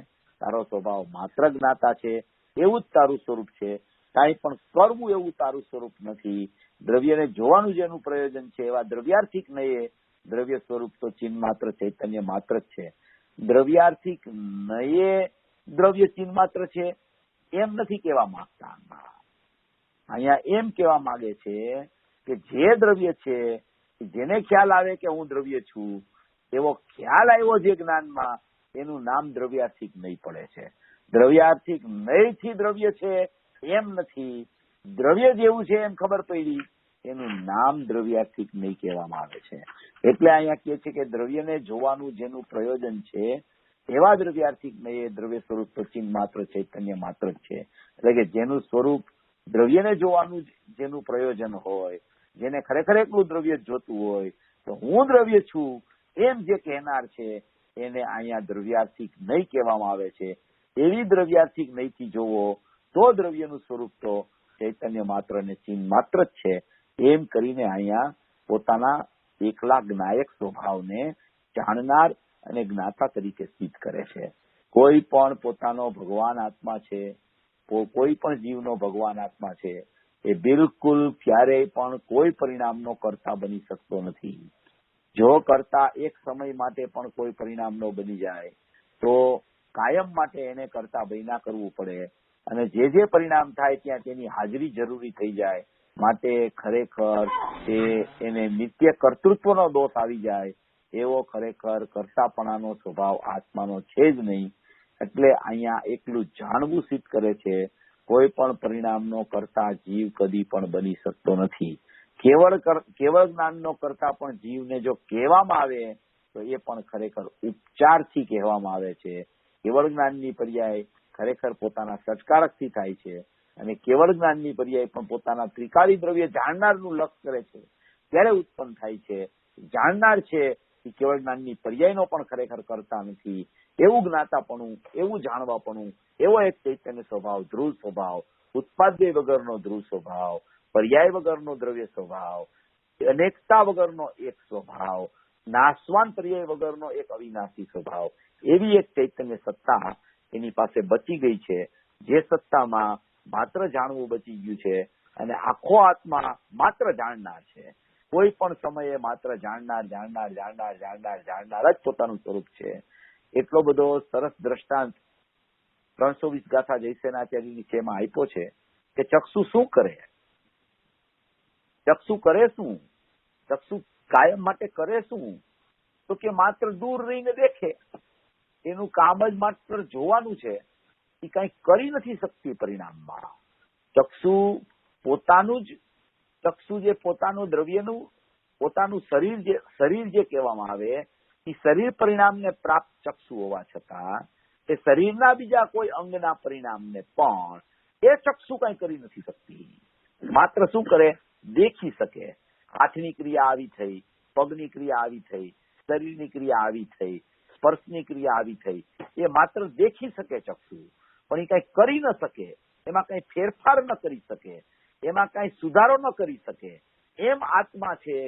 તારો સ્વભાવ માત્ર જ્ઞાતા છે, એવું જ તારું સ્વરૂપ છે. કાંઈ પણ કરવું એવું તારું સ્વરૂપ નથી. દ્રવ્યને જોવાનું જેનું પ્રયોજન છે એવા દ્રવ્યાર્થિક નયે દ્રવ્ય સ્વરૂપ તો ચિન્હ માત્ર ચૈતન્ય માત્ર જ છે. દ્રવ્યાર્થિક નયે દ્રવ્ય ચિન્હ માત્ર છે એમ નથી કહેવા માંગતા. અહીંયા એમ કહેવા માંગે છે કે જે દ્રવ્ય છે જેને ખ્યાલ આવે કે હું દ્રવ્ય છું એવો ખ્યાલ આવ્યો જે જ્ઞાનમાં એનું નામ દ્રવ્યાર્થિક નહીં પડે છે. દ્રવ્યાર્થિક નહીંથી દ્રવ્ય છે એમ નથી, દ્રવ્ય જેવું છે એમ ખબર પડી, એનું નામ દ્રવ્યાર્થિક નહીં કહેવામાં આવે છે. એટલે અહીંયા કહે છે કે દ્રવ્યને જોવાનું જેનું પ્રયોજન છે એવા દ્રવ્યાર્થિક નહીં, એ દ્રવ્ય સ્વરૂપ તો ચિન્હ માત્ર ચૈતન્ય માત્ર જ છે. એટલે કે જેનું સ્વરૂપ દ્રવ્યને જોવાનું જેનું પ્રયોજન હોય, જેને ખરેખર એકલું દ્રવ્ય જોતું હોય, તો હું દ્રવ્ય છું એમ જે કહેનાર છે એને અહીંયા દ્રવ્યાર્થિક નહીં કહેવામાં આવે છે. એવી દ્રવ્યાર્થિક નહીંથી જોવો તો દ્રવ્યનું સ્વરૂપ તો ચૈતન્ય માત્ર ને ચિન્હ માત્ર જ છે એમ કરીને અહીંયા પોતાના એકલા જ્ઞાયક સ્વભાવને જાણનાર અને જ્ઞાતા તરીકે સિદ્ધ કરે છે. કોઈ પણ પોતાનો ભગવાન આત્મા છે, કોઈ પણ જીવનો ભગવાન આત્મા છે, એ બિલકુલ ક્યારેય પણ કોઈ પરિણામનો કર્તા બની શકતો નથી. જો કર્તા એક સમય માટે પણ કોઈ પરિણામનો બની જાય તો કાયમ માટે એને કર્તા બન્યા કરવું પડે, અને જે પરિણામ થાય ત્યાં તેની હાજરી જરૂરી થઈ જાય. માટે ખરેખર એને નિત્ય કર્તૃત્વનો દોષ આવી જાય એવો ખરેખર કર્તાપણાનો સ્વભાવ આત્માનો છે જ નહીં. એટલે અહીંયા એકલું જાણવું સિદ્ધ કરે છે કોઈ પણ પરિણામનો કર્તા જીવ કદી પણ બની શકતો નથી. કેવળ જ્ઞાનનો કરતા પણ જીવને જો કહેવામાં આવે તો એ પણ ખરેખર ઉપચારથી કહેવામાં આવે છે. કેવળ જ્ઞાનની પર્યાય ખરેખર પોતાના સત્કારકથી થાય છે, અને કેવળ જ્ઞાનની પર્યાય પણ પોતાના ત્રિકાળી દ્રવ્ય જાણનારનું લક્ષ્ય કરે છે ત્યારે ઉત્પન્ન થાય છે. જાણનાર છે એ કેવળ જ્ઞાનની પર્યાયનો પણ ખરેખર કરતા નથી. એવું જ્ઞાતાપણું, એવું જાણવાપણું, એવો એક ચૈતન્ય સ્વભાવ, ધ્રુવ સ્વભાવ, ઉત્પાદ્ય વગરનો ધ્રુવ સ્વભાવ, પર્યાય વગરનો દ્રવ્ય સ્વભાવ, અનેકતા વગરનો એક સ્વભાવ, નાશવાન પર્યાય વગરનો એક અવિનાશી સ્વભાવ, એવી એક ચૈતન્ય સત્તા એની પાસે બચી ગઈ છે, જે સત્તામાં માત્ર જાણવું બચી ગયું છે, અને આખો આત્મા માત્ર જાણનાર છે. કોઈ પણ સમયે માત્ર જાણનાર જ પોતાનું સ્વરૂપ છે. એટલો બધો સરસ દ્રષ્ટાંત 320 ગાથા જયસેનાચાર્યની નીચેમાં આપ્યો છે કે ચક્ષુ શું કરે, ચક્ષુ કરે શું, ચક્ષુ કાયમ માટે કરે શું, તો કે માત્ર દૂર રહીને દેખે. એનું કામ જ માત્ર જોવાનું છે, એ કઈ કરી નથી શકતી પરિણામમાં. ચક્ષુ પોતાનું જ, ચક્ષુ જે પોતાનું દ્રવ્યનું, પોતાનું શરીર જે કહેવામાં આવે, એ શરીર પરિણામને પ્રાપ્ત ચક્ષુ હોવા છતાં તે શરીરના બીજા કોઈ અંગના પરિણામને પણ એ ચક્ષુ કઈ કરી નથી શકતી. માત્ર શું કરે, દેખી શકે. હાથની ક્રિયા આવી થઈ, પગની ક્રિયા આવી થઈ, શરીરની ક્રિયા આવી થઈ, સ્પર્શની ક્રિયા આવી થઈ, એ માત્ર દેખી શકે ચક્ષુ, પણ એ કઈ કરી ન શકે, એમાં કઈ ફેરફાર ન કરી શકે, એમાં કઈ સુધારો ન કરી શકે. એમ આત્મા છે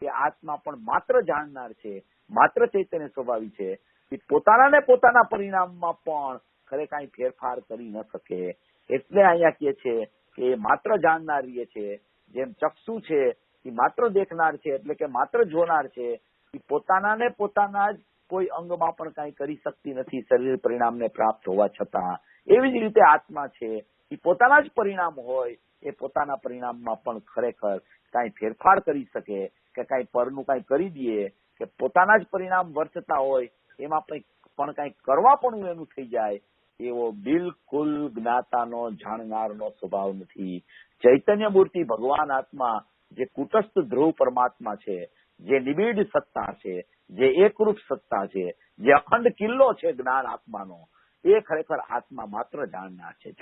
કે આત્મા પણ માત્ર જાણનાર છે, માત્ર ચૈતન્ય સ્વભાવી છે, એ પોતાના ને પોતાના પરિણામમાં પણ ખરે કઈ ફેરફાર કરી ન શકે. એટલે અહીંયા કહે છે કે એ માત્ર જાણનાર છે. જેમ ચક્ષુ છે એ માત્ર દેખનાર છે, એટલે કે માત્ર જોનાર છે, એ પોતાના ને પોતાના જ કોઈ અંગમાં પણ કઈ કરી શકતી નથી શરીર પરિણામને પ્રાપ્ત હોવા છતાં. એવી જ રીતે આત્મા છે, એ પોતાના જ પરિણામ હોય, એ પોતાના પરિણામમાં પણ ખરેખર કઈ ફેરફાર કરી શકે કે કઈ પરનું કઈ કરી દે, કે પોતાના જ પરિણામ વર્તતા હોય એમાં પણ કઈ કરવા પણ એનું થઈ જાય, એવો બિલકુલ જ્ઞાતાનો જાણનારનો સ્વભાવ નથી. ચૈતન્ય મૂર્તિ ભગવાન આત્મા જે કુટસ્થ ધ્રુવ પરમાત્મા છે, જે નિબીડ સત્તા છે, જે એકરૂપ સત્તા છે, જે અખંડ કિલ્લો છે જ્ઞાન આત્માનો, એ ખરેખર આત્મા માત્ર જાણનાર છે,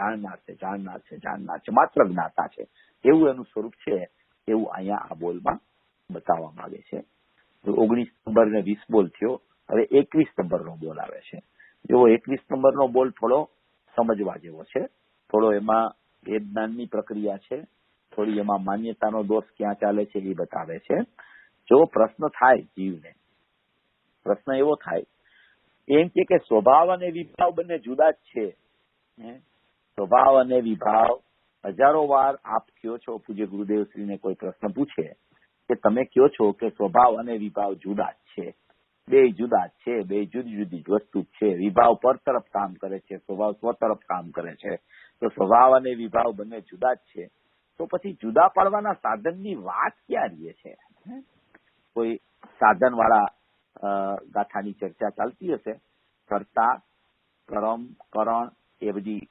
માત્ર જ્ઞાતા છે. એવું એનું સ્વરૂપ છે, એવું અહીંયા આ બોલમાં બતાવવા માંગે છે. 19 નંબર ને 20 બોલ થયો. હવે 21 નંબરનો બોલ આવે છે. જો 21 નંબરનો બોલ થોડો સમજવા જેવો છે, થોડો એમાં વેદનાની પ્રક્રિયા છે, થોડી એમાં માન્યતાનો દોષ ક્યાં ચાલે છે એ બતાવે છે. જો પ્રશ્ન થાય જીવને, પ્રશ્ન એવો થાય એમ કે સ્વભાવ અને વિભાવ બંને જુદા જ છે. સ્વભાવ અને વિભાવ હજારો વાર આપ કયો છો, પૂજ્ય ગુરુદેવશ્રીને કોઈ પ્રશ્ન પૂછે કે તમે કયો છો કે સ્વભાવ અને વિભાવ જુદા જ છે, બે જુદા જ છે, બે જુદી જુદી વસ્તુ છે. વિભાવ પર તરફ કામ કરે છે, સ્વભાવ સ્વ તરફ કામ કરે છે. તો સ્વભાવ અને વિભાવ બંને જુદા જ છે. તો પછી જુદા પાડવાના સાધનની વાત ક્યાં રહે છે? કોઈ સાધન વાળા ગાથાની ચર્ચા ચાલતી હશે કર્તા, કરમ, કરણ એ બધી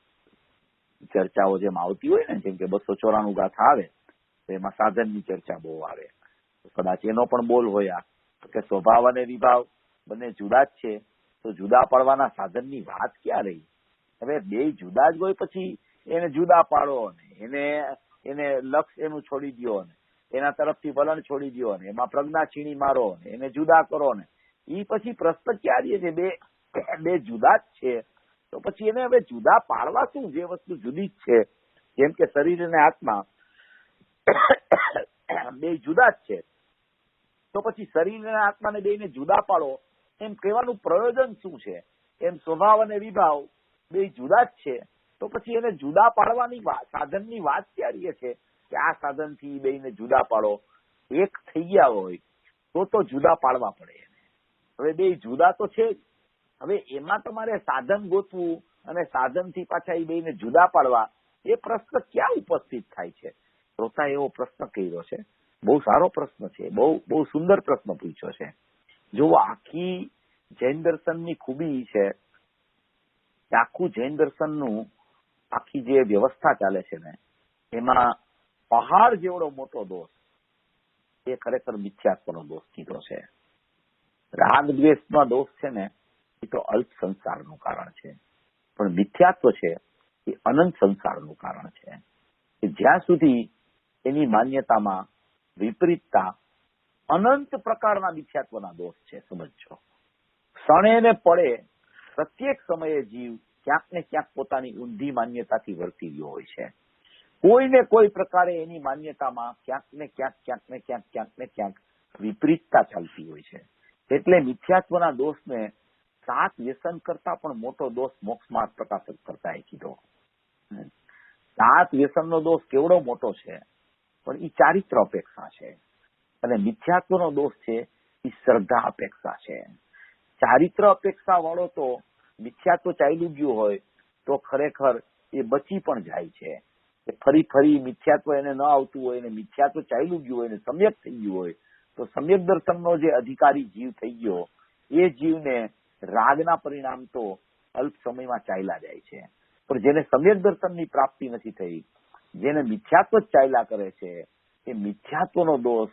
ચર્ચાઓ જેમ આવતી હોય ને, જેમ કે 294 ગાથા આવે તો એમાં સાધનની ચર્ચા બહુ આવે. કદાચ એનો પણ બોલ હોય કે સ્વભાવ અને વિભાવ બંને જુદા જ છે, તો જુદા પાડવાના સાધનની વાત ક્યાં રહી? હવે બે જુદા જ હોય પછી એને જુદા પાડો ને એને લક્ષ એનું છોડી દો ને એના તરફથી વલણ છોડી દો ને એમાં પ્રજ્ઞા છીણી મારો ને એને જુદા કરો ને, એ પછી પ્રશ્ન ક્યાં રહે છે? બે જુદા જ છે તો પછી એને હવે જુદા પાડવા શું? જે વસ્તુ જુદી જ છે, જેમ કે શરીર અને આત્મા બે જુદા જ છે, તો પછી શરીર અને આત્માને બેને જુદા પાડો એમ કહેવાનું પ્રયોજન શું છે? એમ સ્વભાવ અને વિભાવ બે જુદા જ છે, તો પછી એને જુદા પાડવાની સાધનની વાત ક્યાં રહે છે કે આ સાધનથી બેને જુદા પાડો? એક થઈ ગયા હોય તો જુદા પાડવા પડે એને. હવે બે જુદા તો છે જ, હવે એમાં તમારે સાધન ગોતવું અને સાધનથી પાછા એ બેને જુદા પાડવા, એ પ્રશ્ન ક્યાં ઉપસ્થિત થાય છે? શ્રોતા એવો પ્રશ્ન કર્યો છે, બહુ સારો પ્રશ્ન છે, બહુ સુંદર પ્રશ્ન પૂછ્યો છે. જો આખી જૈન દર્શનની ખૂબી છે કે આખું જૈન દર્શનનું આખી જે વ્યવસ્થા ચાલે છે ને, એમાં પહાડ જેવડો મોટો દોષ એ ખરેખર મિથ્યાત્વનો દોષ કીધો છે. રાગ દ્વેષનો દોષ છે ને એ તો અલ્પ સંસારનું કારણ છે, પણ મિથ્યાત્વ છે એ અનંત સંસારનું કારણ છે. કે જ્યાં સુધી એની માન્યતામાં વિપરીતતા, અનંત પ્રકારના મિથ્યાત્વના દોષ છે. સમજો, ક્ષણે ને પડે પ્રત્યેક સમયે જીવ ક્યાંક ને ક્યાંક પોતાની ઊંધી માન્યતાથી વર્તી રહ્યો હોય છે. કોઈને કોઈ પ્રકારે એની માન્યતામાં ક્યાંક ને ક્યાંક વિપરીતતા ચાલતી હોય છે. એટલે મિથ્યાત્વના દોષને 7 વ્યસન કરતા પણ મોટો દોષ મોક્ષમાર્ગ પ્રકાશક કરતા એ કીધો. 7 વ્યસનનો દોષ કેવડો મોટો છે, પણ એ ચારિત્ર અપેક્ષા છે, અને મિથ્યાત્વનો દોષ છે એ શ્રદ્ધા અપેક્ષા છે. ચારિત્ર અપેક્ષા વાળો તો મિથ્યાત્વ ચાલ્યું ગયું હોય તો ખરેખર એ બચી પણ જાય છે. ફરી મિથ્યાત્વ એને ન આવતું હોય ને મિથ્યાત્વ ચાલ્યું ગયું હોય ને સમ્યક થઈ ગયું હોય તો સમ્યક દર્શનનો જે અધિકારી જીવ થઈ ગયો એ જીવને રાગના પરિણામ તો અલ્પ સમયમાં ચાલ્યા જાય છે. પણ જેને સમ્યક દર્શનની પ્રાપ્તિ નથી થઈ, જેને મિથ્યાત્વ જ ચાલ્યા કરે છે, એ મિથ્યાત્વનો દોષ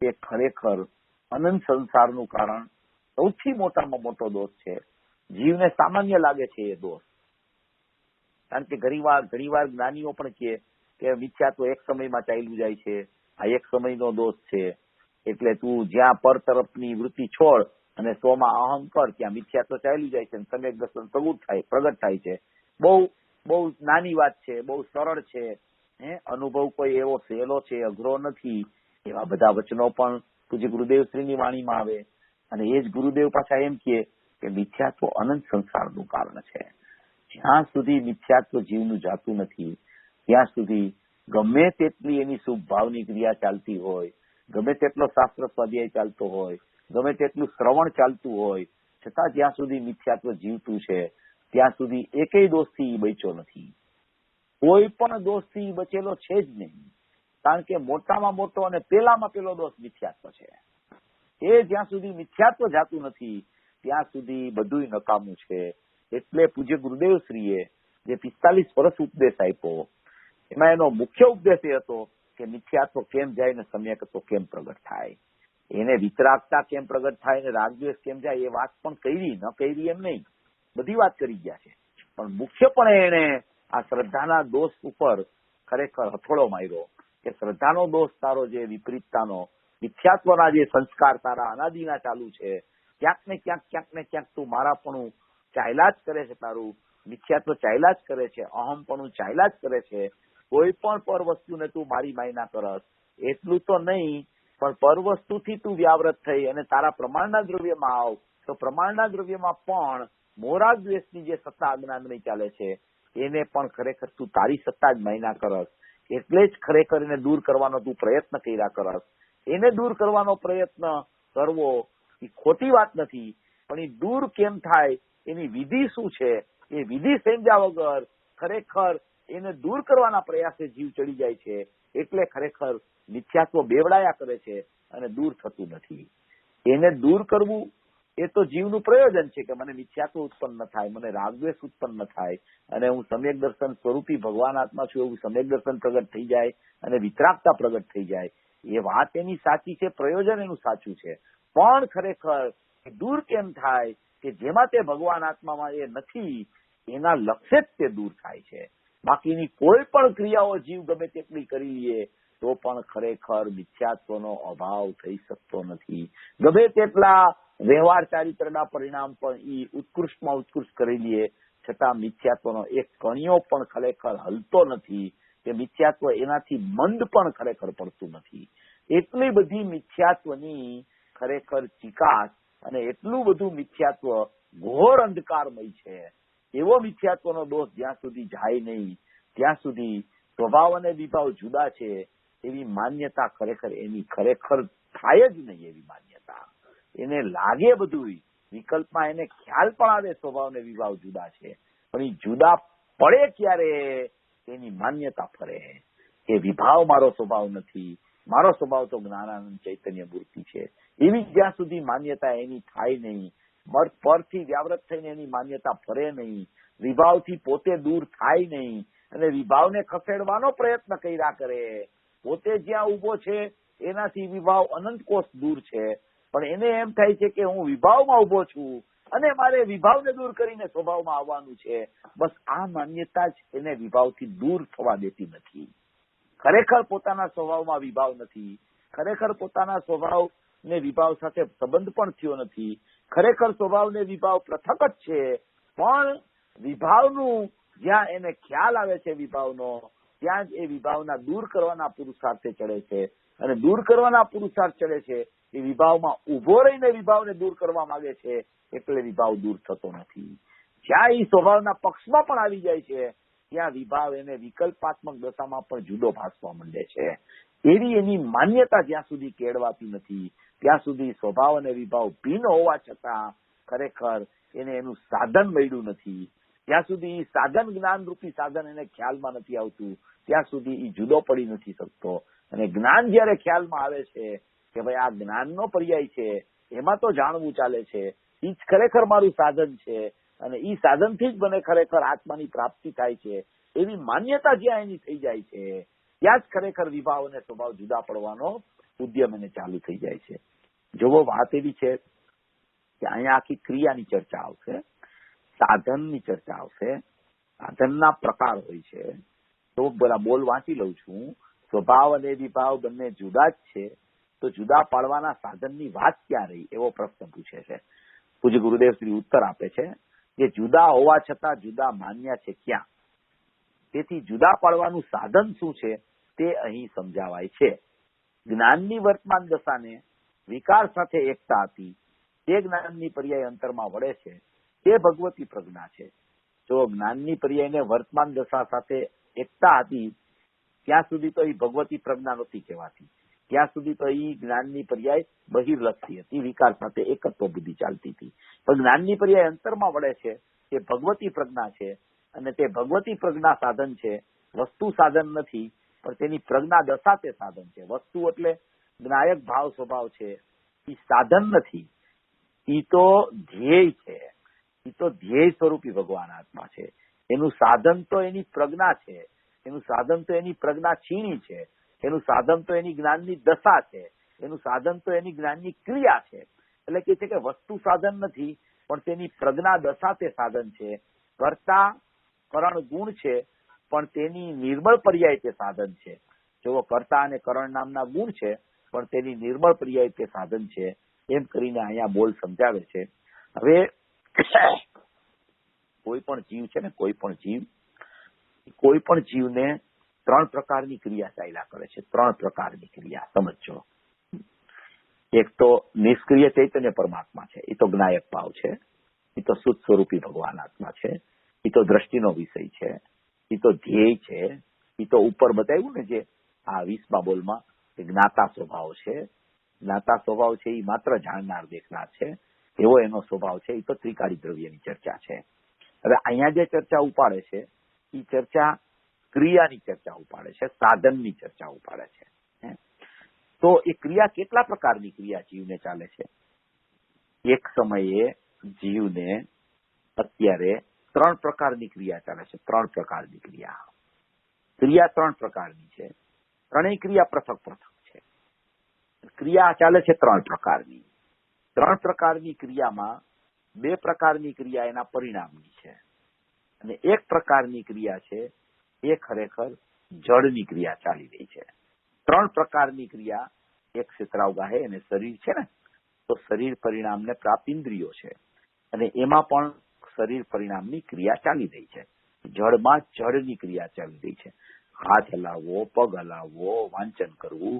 એ ખરેખર અનંત સંસારનું કારણ, સૌથી મોટામાં મોટો દોષ છે. જીવને સામાન્ય લાગે છે એ દોષ, કારણ કે ઘણીવાર જ્ઞાનીઓ પણ કહે કે મિથ્યાત્વ એક સમયમાં ચાલ્યું જાય છે, આ એક સમયનો દોષ છે, એટલે તું જ્યાં પર તરફની વૃત્તિ છોડ અને સ્વમાં અહમ કર, ત્યાં મિથ્યાત્વ ચાલ્યું જાય છે, સમ્યક દર્શન પ્રગટ થાય છે. બહુ નાની વાત છે, બહુ સરળ છે, અનુભવ કોઈ એવો સહેલો છે, અઘરો નથી, એવા બધા વચનો પણ પૂજ્ય ગુરુદેવશ્રીની વાણીમાં આવે. અને એ જ ગુરુદેવ પાછા એમ કહે કે મિથ્યાત્વ અનંત સંસારનું કારણ છે. જ્યાં સુધી મિથ્યાત્વ જીવનું જાતું નથી ત્યાં સુધી ગમે તેટલી એની શુભ ભાવની ક્રિયા ચાલતી હોય, ગમે તેટલો શાસ્ત્ર સ્વાધ્યાય ચાલતો હોય, ગમે તેટલું શ્રવણ ચાલતું હોય, છતાં જ્યાં સુધી મિથ્યાત્વ જીવતું છે ત્યાં સુધી એકેય દોષથી બચ્યો નથી. કોઈ પણ દોષથી બચેલો છે જ નહીં, કારણ કે મોટામાં મોટો અને પેલામાં પેલો દોષ મિથ્યાત્વ છે. એ જ્યાં સુધી મિથ્યાત્વ જાતું નથી ત્યાં સુધી બધું નકામું છે. એટલે પૂજ્ય ગુરુદેવશ્રીએ જે 45 વર્ષ ઉપદેશ આપ્યો, એમાં એનો મુખ્ય ઉપદેશ એ હતો કે મિથ્યાત્વ કેમ જાય ને સમ્યકત્વ કેમ પ્રગટ થાય, એને વિતરાગતા કેમ પ્રગટ થાય ને રાગદ્વેષ કેમ જાય, એ વાત પણ કરી એમ નહીં, બધી વાત કરી ગયા છે. પણ મુખ્યપણે એને આ શ્રદ્ધાના દોષ ઉપર ખરેખર હથોડો માર્યો કે શ્રદ્ધાનો દોષ તારો જે વિપરીતતાનો, મિથ્યાત્વના જે સંસ્કાર તારા અનાદિના ચાલુ છે, ક્યાંક ને ક્યાંક તું મારાપણું ચાલ્યા જ કરે છે, તારું મિથ્યાત્વ ચાલ્યા જ કરે છે, અહમપણું ચાલ્યા જ કરે છે. કોઈ પણ પર વસ્તુને તું મારી માયના કરસ, એટલું તો નહીં પણ પર વસ્તુથી તું વ્યાવૃત થઈ અને તારા પ્રમાણના દ્રવ્યમાં આવ તો પ્રમાણના દ્રવ્યમાં પણ મોરાગ દ્વેષની જે સત્તા અજ્ઞાનની ચાલે છે એને પણ ખરેખર તું તારી સત્તા જ માયના કરસ. એટલે જ ખરેખર એને દૂર કરવાનો તું પ્રયત્ન કર્યા કરસ. એને દૂર કરવાનો પ્રયત્ન કરવો એ ખોટી વાત નથી, પણ એ દૂર કેમ થાય એની વિધિ શું છે એ વિધિ સમજ્યા વગર ખરેખર એને દૂર કરવાના પ્રયાસે જીવ ચડી જાય છે. એટલે ખરેખર મિથ્યાત્વ બેવડાયા કરે છે અને દૂર થતું નથી. એને દૂર કરવું એ તો જીવનું પ્રયોજન છે કે મને મિથ્યાત્વ ઉત્પન્ન ન થાય, મને રાગદ્વેષ ઉત્પન્ન ન થાય, અને હું સમ્યક દર્શન સ્વરૂપી ભગવાન આત્મા છું એવું સમ્યક દર્શન પ્રગટ થઈ જાય અને વિતરાગતા પ્રગટ થઈ જાય. એ વાત એની સાચી છે, પ્રયોજન એનું સાચું છે, પણ ખરેખર દૂર કેમ થાય કે જેમાં તે ભગવાન આત્મામાં એ નથી એના લક્ષ્ય જ તે દૂર થાય છે. બાકીની કોઈ પણ ક્રિયાઓ જીવ ગમે તેટલી કરી લઈએ તો પણ ખરેખર મિથ્યાત્વનો અભાવ થઈ શકતો નથી. ગમે તેટલા વ્યવહાર ચારિત્રના પરિણામ પણ એ ઉત્કૃષ્ટમાં ઉત્કૃષ્ટ કરી લઈએ છતાં મિથ્યાત્વનો એક કણિયો પણ ખરેખર હલતો નથી કે મિથ્યાત્વ એનાથી મંદ પણ ખરેખર પડતું નથી. એટલી બધી મિથ્યાત્વની ખરેખર ચિકાસ અને એટલું બધું મિથ્યાત્વ ઘોર અંધકારમય છે. એવો મિથ્યાત્વનો દોષ જ્યાં સુધી જાય નહીં ત્યાં સુધી સ્વભાવ અને વિભાવ જુદા છે એવી માન્યતા ખરેખર એની ખરેખર થાય જ નહીં. એવી માન્યતા એને લાગે બધું વિકલ્પમાં એને ખ્યાલ પણ આવે સ્વભાવ ને વિભાવ જુદા છે, પણ એ જુદા પડે ક્યારે એની માન્યતા ફરે કે વિભાવ મારો સ્વભાવ નથી, મારો સ્વભાવ તો જ્ઞાનાનંદ ચૈતન્ય મૂર્તિ છે. એવી જ્યાં સુધી માન્યતા એની થાય નહીં, પરથી વ્યાવૃત થઈને એની માન્યતા ફરે નહીં, વિભાવથી પોતે દૂર થાય નહીં અને વિભાવને ખસેડવાનો પ્રયત્ન કર્યા કરે, પોતે જ્યાં ઉભો છે એનાથી વિભાવ અનંત કોષ દૂર છે, પણ એને એમ થાય છે કે હું વિભાવમાં ઉભો છું અને મારે વિભાવને દૂર કરીને સ્વભાવમાં આવવાનું છે. બસ આ માન્યતા જ એને વિભાવથી દૂર થવા દેતી નથી. ખરેખર પોતાના સ્વભાવમાં વિભાવ નથી, ખરેખર પોતાના સ્વભાવ ને વિભાવ સાથે સંબંધ પણ થયો નથી, ખરેખર સ્વભાવ ને વિભાવ પૃથક જ છે, પણ વિભાવનું જ્યાં એને ખ્યાલ આવે છે વિભાવનો ત્યાં જ એ વિભાવના દૂર કરવાના પુરુષાર્થે ચડે છે, અને દૂર કરવાના પુરુષાર્થ ચડે છે એ વિભાવમાં ઉભો રહીને વિભાવને દૂર કરવા માંગે છે એટલે વિભાવ દૂર થતો નથી. જ્યાં એ સ્વભાવના પક્ષમાં પણ આવી જાય છે ત્યાં વિભાવ એને વિકલ્પાત્મક દશામાં પણ જુદો ભાસવા માંડે છે. એવી એની માન્યતા જ્યાં સુધી કેળવાતી નથી ત્યાં સુધી સ્વભાવ અને વિભાવ ભિન્ન હોવા છતાં ખરેખર એને એનું સાધન મળ્યું નથી. જ્યાં સુધી સાધન જ્ઞાન રૂપી સાધન એને ખ્યાલમાં નથી આવતું ત્યાં સુધી એ જુદો પડી નથી શકતો. અને જ્ઞાન જયારે ખ્યાલમાં આવે છે કે ભાઈ આ જ્ઞાનનો પર્યાય છે, એમાં તો જાણવું ચાલે છે, એ જ ખરેખર મારું સાધન છે અને એ સાધનથી જ મને ખરેખર આત્માની પ્રાપ્તિ થાય છે, એવી માન્યતા જ્યાં એની થઈ જાય છે ત્યાં જ ખરેખર વિભાવ અને સ્વભાવ જુદા પડવાનો ઉદ્યમ એને ચાલુ થઈ જાય છે. જોવો વાત એવી છે કે અહીંયા આખી ક્રિયાની ચર્ચા આવશે, સાધનની ચર્ચા આવશે, સાધનના પ્રકાર હોય છે. તો બોલા બોલ વાંચી લઉં છું, સ્વભાવ અને વિભાવ બંને જુદા જ છે તો જુદા પાડવાના સાધનની વાત ક્યાં રહી એવો પ્રશ્ન પૂછે છે. પૂજ્ય ગુરુદેવ શ્રી ઉત્તર આપે છે કે જુદા હોવા છતાં જુદા માન્યા છે ક્યાં, તેથી જુદા પાડવાનું સાધન શું છે તે અહીં સમજાવાય છે. જ્ઞાનની વર્તમાન દશાને વિકાર સાથે એકતા હતી તે જ્ઞાનની પર્યાય અંતરમાં વળે છે તે ભગવતી પ્રજ્ઞા છે. જો જ્ઞાનની પર્યાયને વર્તમાન દશા સાથે એકતા હતી ત્યાં સુધી તો એ ભગવતી પ્રજ્ઞા નહોતી કહેવાતી, ત્યાં સુધી તો એ જ્ઞાનની પર્યાય બહિર્લક્ષી હતી, વિકાર સાથે એકત્વ બુદ્ધિ ચાલતી હતી. પણ જ્ઞાનની પર્યાય અંતરમાં વળે છે તે ભગવતી પ્રજ્ઞા છે અને તે ભગવતી પ્રજ્ઞા સાધન છે, વસ્તુ સાધન નથી પણ તેની પ્રજ્ઞા દશા તે સાધન છે. વસ્તુ એટલે જ્ઞાયક ભાવ સ્વભાવ છે, એ સાધન નથી, એ તો ધ્યેય છે, એ તો ધ્યેય સ્વરૂપી ભગવાન આત્મા છે. એનું સાધન તો એની પ્રજ્ઞા છે, એનું સાધન તો એની પ્રજ્ઞા છીણી છે, એનું સાધન તો એની જ્ઞાનની દશા છે, એનું સાધન તો એની જ્ઞાનની ક્રિયા છે. એટલે કે છે કે વસ્તુ સાધન નથી પણ તેની પ્રજ્ઞા દશા તે સાધન છે. કર્તા કરણ ગુણ છે પણ તેની નિર્મળ પર્યાય તે સાધન છે. જો કર્તા અને કરણ નામના ગુણ છે પણ તેની નિર્મળ પર્યાય તે સાધન છે. એમ કરીને અહીંયા બોલ સમજાવે છે. હવે કોઈ પણ જીવ છે ને, કોઈ પણ જીવને 3 પ્રકારની ક્રિયા ચાલ્યા કરે છે. 3 પ્રકારની ક્રિયા સમજો. એક તો નિષ્ક્રિય ચૈતન્ય પરમાત્મા છે, એ તો જ્ઞાયક ભાવ છે, એ તો શુદ્ધ સ્વરૂપી ભગવાન આત્મા છે, એ તો દ્રષ્ટિનો વિષય છે, એ તો ધ્યેય છે, એ તો ઉપર બતાવ્યું ને જે આ 20મા બોલમાં જ્ઞાતા સ્વભાવ છે. જ્ઞાતા સ્વભાવ છે એ માત્ર જાણનાર દેખનાર છે એવો એનો સ્વભાવ છે. એ તો ત્રિકાળી દ્રવ્યની ચર્ચા છે. હવે અહીંયા જે ચર્ચા ઉપાડે છે એ ચર્ચા ક્રિયાની ચર્ચા ઉપાડે છે, સાધનની ચર્ચા ઉપાડે છે. તો એ ક્રિયા કેટલા પ્રકારની ક્રિયા જીવને ચાલે છે એક સમયે જીવને અત્યારે 3 પ્રકારની ક્રિયા ચાલે છે. 3 પ્રકારની ક્રિયા 3 પ્રકારની છે. ત્રણેય ક્રિયા પૃથક છે. ક્રિયા ચાલે છે 3 પ્રકારની. 3 પ્રકારની ક્રિયામાં 2 પ્રકારની ક્રિયા એના પરિણામની છે અને 1 પ્રકારની ક્રિયા છે એ ખરેખર જળની ક્રિયા ચાલી રહી છે. 3 પ્રકારની ક્રિયા એક ક્ષેત્રાવગાહે અને શરીર છે ને, તો શરીર પરિણામને પ્રાપ્ત ઇન્દ્રિયો છે અને એમાં પણ શરીર પરિણામની ક્રિયા ચાલી રહી છે. જળમાં જળની ક્રિયા ચાલી રહી છે. હાથ હલાવવો, પગ હલાવવો, વાંચન કરવું,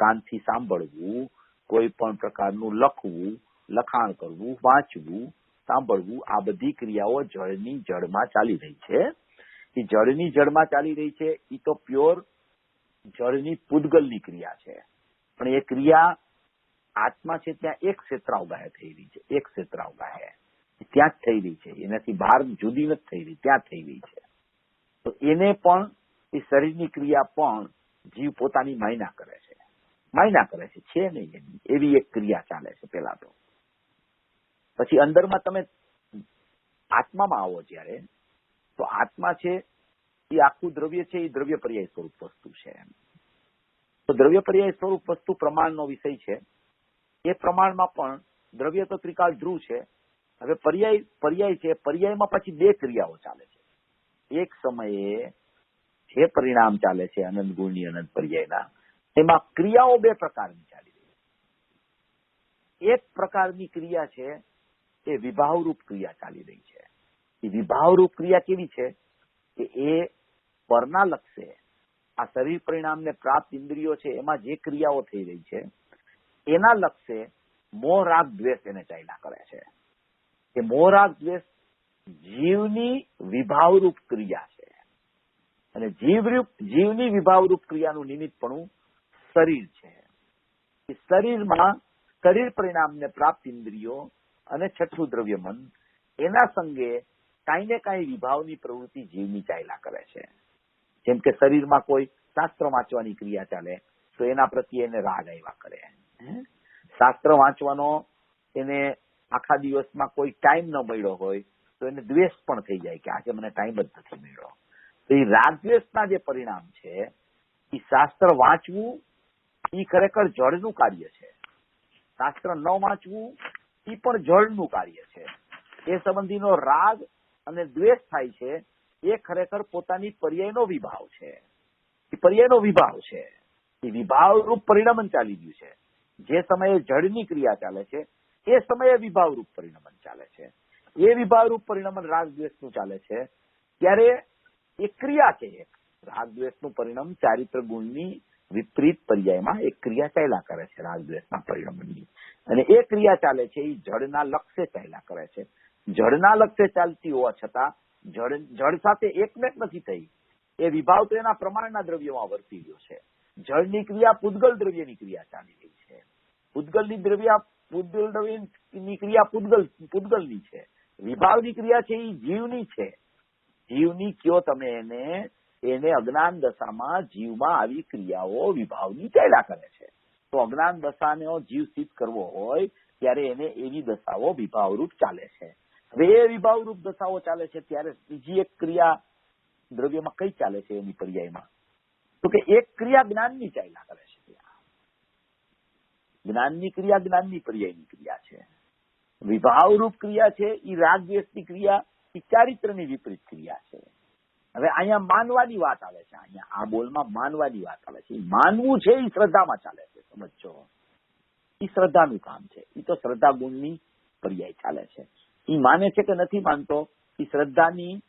કાનથી સાંભળવું, કોઈ પણ પ્રકારનું લખવું, લખાણ કરવું, વાંચવું, સાંભળવું, આ બધી ક્રિયાઓ જળની જળમાં ચાલી રહી છે. એ જળની જળમાં ચાલી રહી છે એ તો પ્યોર જળની પૂદગલની ક્રિયા છે. પણ એ ક્રિયા આત્મા છે ત્યાં એક ક્ષેત્રાવગાહે થઈ રહી છે. એક ક્ષેત્રાવગાહે ત્યાં જ થઈ રહી છે. એનાથી બહાર જુદી નથી થઈ રહી, ત્યાં થઈ રહી છે. તો એને પણ એ શરીરની ક્રિયા પણ જીવ પોતાની માયના કરે છે. માયના કરે છે નહીં એવી એક ક્રિયા ચાલે છે પેલા તો. પછી અંદરમાં તમે આત્મામાં આવો જ્યારે, તો આત્મા છે એ આખું દ્રવ્ય છે એ દ્રવ્ય પર્યાય સ્વરૂપ વસ્તુ છે. તો દ્રવ્ય પર્યાય સ્વરૂપ વસ્તુ પ્રમાણનો વિષય છે. એ પ્રમાણમાં પણ દ્રવ્ય તો ત્રિકાળ ધ્રુવ છે. હવે પર્યાય છે, પર્યાયમાં પછી 2 ક્રિયાઓ ચાલે છે. એક સમયે જે પરિણામ ચાલે છે અનંત ગુણની અનંત પર્યાયના, એમાં ક્રિયાઓ 2 પ્રકારની ચાલી રહી છે. એક પ્રકારની ક્રિયા છે એ વિભાવરૂપ ક્રિયા ચાલી રહી છે. એ વિભાવરૂપ ક્રિયા કેવી છે કે એ પરના લક્ષે આ શરીર પરિણામને પ્રાપ્ત ઇન્દ્રિયો છે એમાં જે ક્રિયાઓ થઈ રહી છે એના લક્ષે મોહ રાગ દ્વેષ એને ચાલ્યા કરે છે. એ મોહ રાગ દ્વેષ જીવની વિભાવરૂપ ક્રિયા છે અને જીવની વિભાવરૂપ ક્રિયાનું નિમિત્તપણું શરીર છે. એ શરીરમાં શરીર પરિણામને પ્રાપ્ત ઇન્દ્રિયો અને છઠ્ઠું દ્રવ્ય મન એના સંગે કાંઈ ને કાંઈ વિભાવની પ્રવૃત્તિ જીવની ચાલ્યા કરે છે. જેમ કે શરીરમાં કોઈ શાસ્ત્ર વાંચવાની ક્રિયા ચાલે તો એના પ્રત્યે એને રાગ આવ્યા કરે. શાસ્ત્ર વાંચવાનો એને આખા દિવસમાં કોઈ ટાઈમ ન મળ્યો હોય તો એને દ્વેષ પણ થઈ જાય કે આજે મને ટાઈમ જ નથી મળ્યો. તો એ રાગ દ્વેષના જે પરિણામ છે એ શાસ્ત્ર વાંચવું એ ખરેખર જળનું કાર્ય છે. શાસ્ત્ર ન વાંચવું એ પણ જળનું કાર્ય છે. એ સંબંધીનો રાગ અને દ્વેષ થાય છે એ ખરેખર પોતાની પર્યાયનો વિભાવ છે. એ પર્યાયનો વિભાવ છે. એ વિભાવરૂપ પરિણમન ચાલી રહ્યું છે. જે સમયે જળની ક્રિયા ચાલે છે એ સમયે વિભાવરૂપ પરિણમન ચાલે છે. એ વિભાવરૂપ પરિણમન રાગ દ્વેષનું ચાલે છે ત્યારે એ ક્રિયા છે. એક રાગ દ્વેષનું પરિણામ ચારિત્ર ગુણની વિપરીત પર્યાયમાં એક ક્રિયા ચાલ્યા કરે છે રાગ દ્વેષના પરિણમનની. અને એ ક્રિયા ચાલે છે એ જળના લક્ષ્ય ચાલ્યા કરે છે. જળના લક્ષ્ય ચાલતી હોવા છતાં જળ સાથે એકમેક નથી થઈ. એ વિભાવ તો એના પ્રમાણના દ્રવ્યોમાં વર્તી રહ્યો છે. જળની ક્રિયા પૂદગલ દ્રવ્યની ક્રિયા ચાલી રહી છે. પૂદગલ દ્રવ્યની ક્રિયા પૂદગલની છે. વિભાવની ક્રિયા છે એ જીવની છે. જીવની કયો તમે એને અજ્ઞાન દશામાં જીવમાં આવી ક્રિયાઓ વિભાવની ચાલ્યા કરે છે. તો અજ્ઞાન દશાનો જીવ સિદ્ધ કરવો હોય ત્યારે એને એવી દશાઓ વિભાવરૂપ ચાલે છે. હવે એ વિભાવરૂપ દશાઓ ચાલે છે ત્યારે બીજી એક ક્રિયા દ્રવ્યમાં કઈ ચાલે છે એની પર્યાયમાં, તો કે એક ક્રિયા જ્ઞાનની ચાલ્યા કરે છે. જ્ઞાનની ક્રિયા જ્ઞાનની પર્યાયની ક્રિયા છે. વિભાવરૂપ ક્રિયા છે એ રાગ દ્વેષની ક્રિયા એ ચારિત્રની વિપરીત ક્રિયા છે. હવે અહીંયા માનવાની વાત આવે છે. અહીંયા આ બોલમાં માનવાની વાત આવે છે. માનવું છે એ શ્રદ્ધામાં ચાલે છે. સમજો, એ શ્રદ્ધાનું કામ છે. એ તો શ્રદ્ધા ગુણની પર્યાય ચાલે છે. એ માને છે કે નથી માનતો એ શ્રદ્ધાની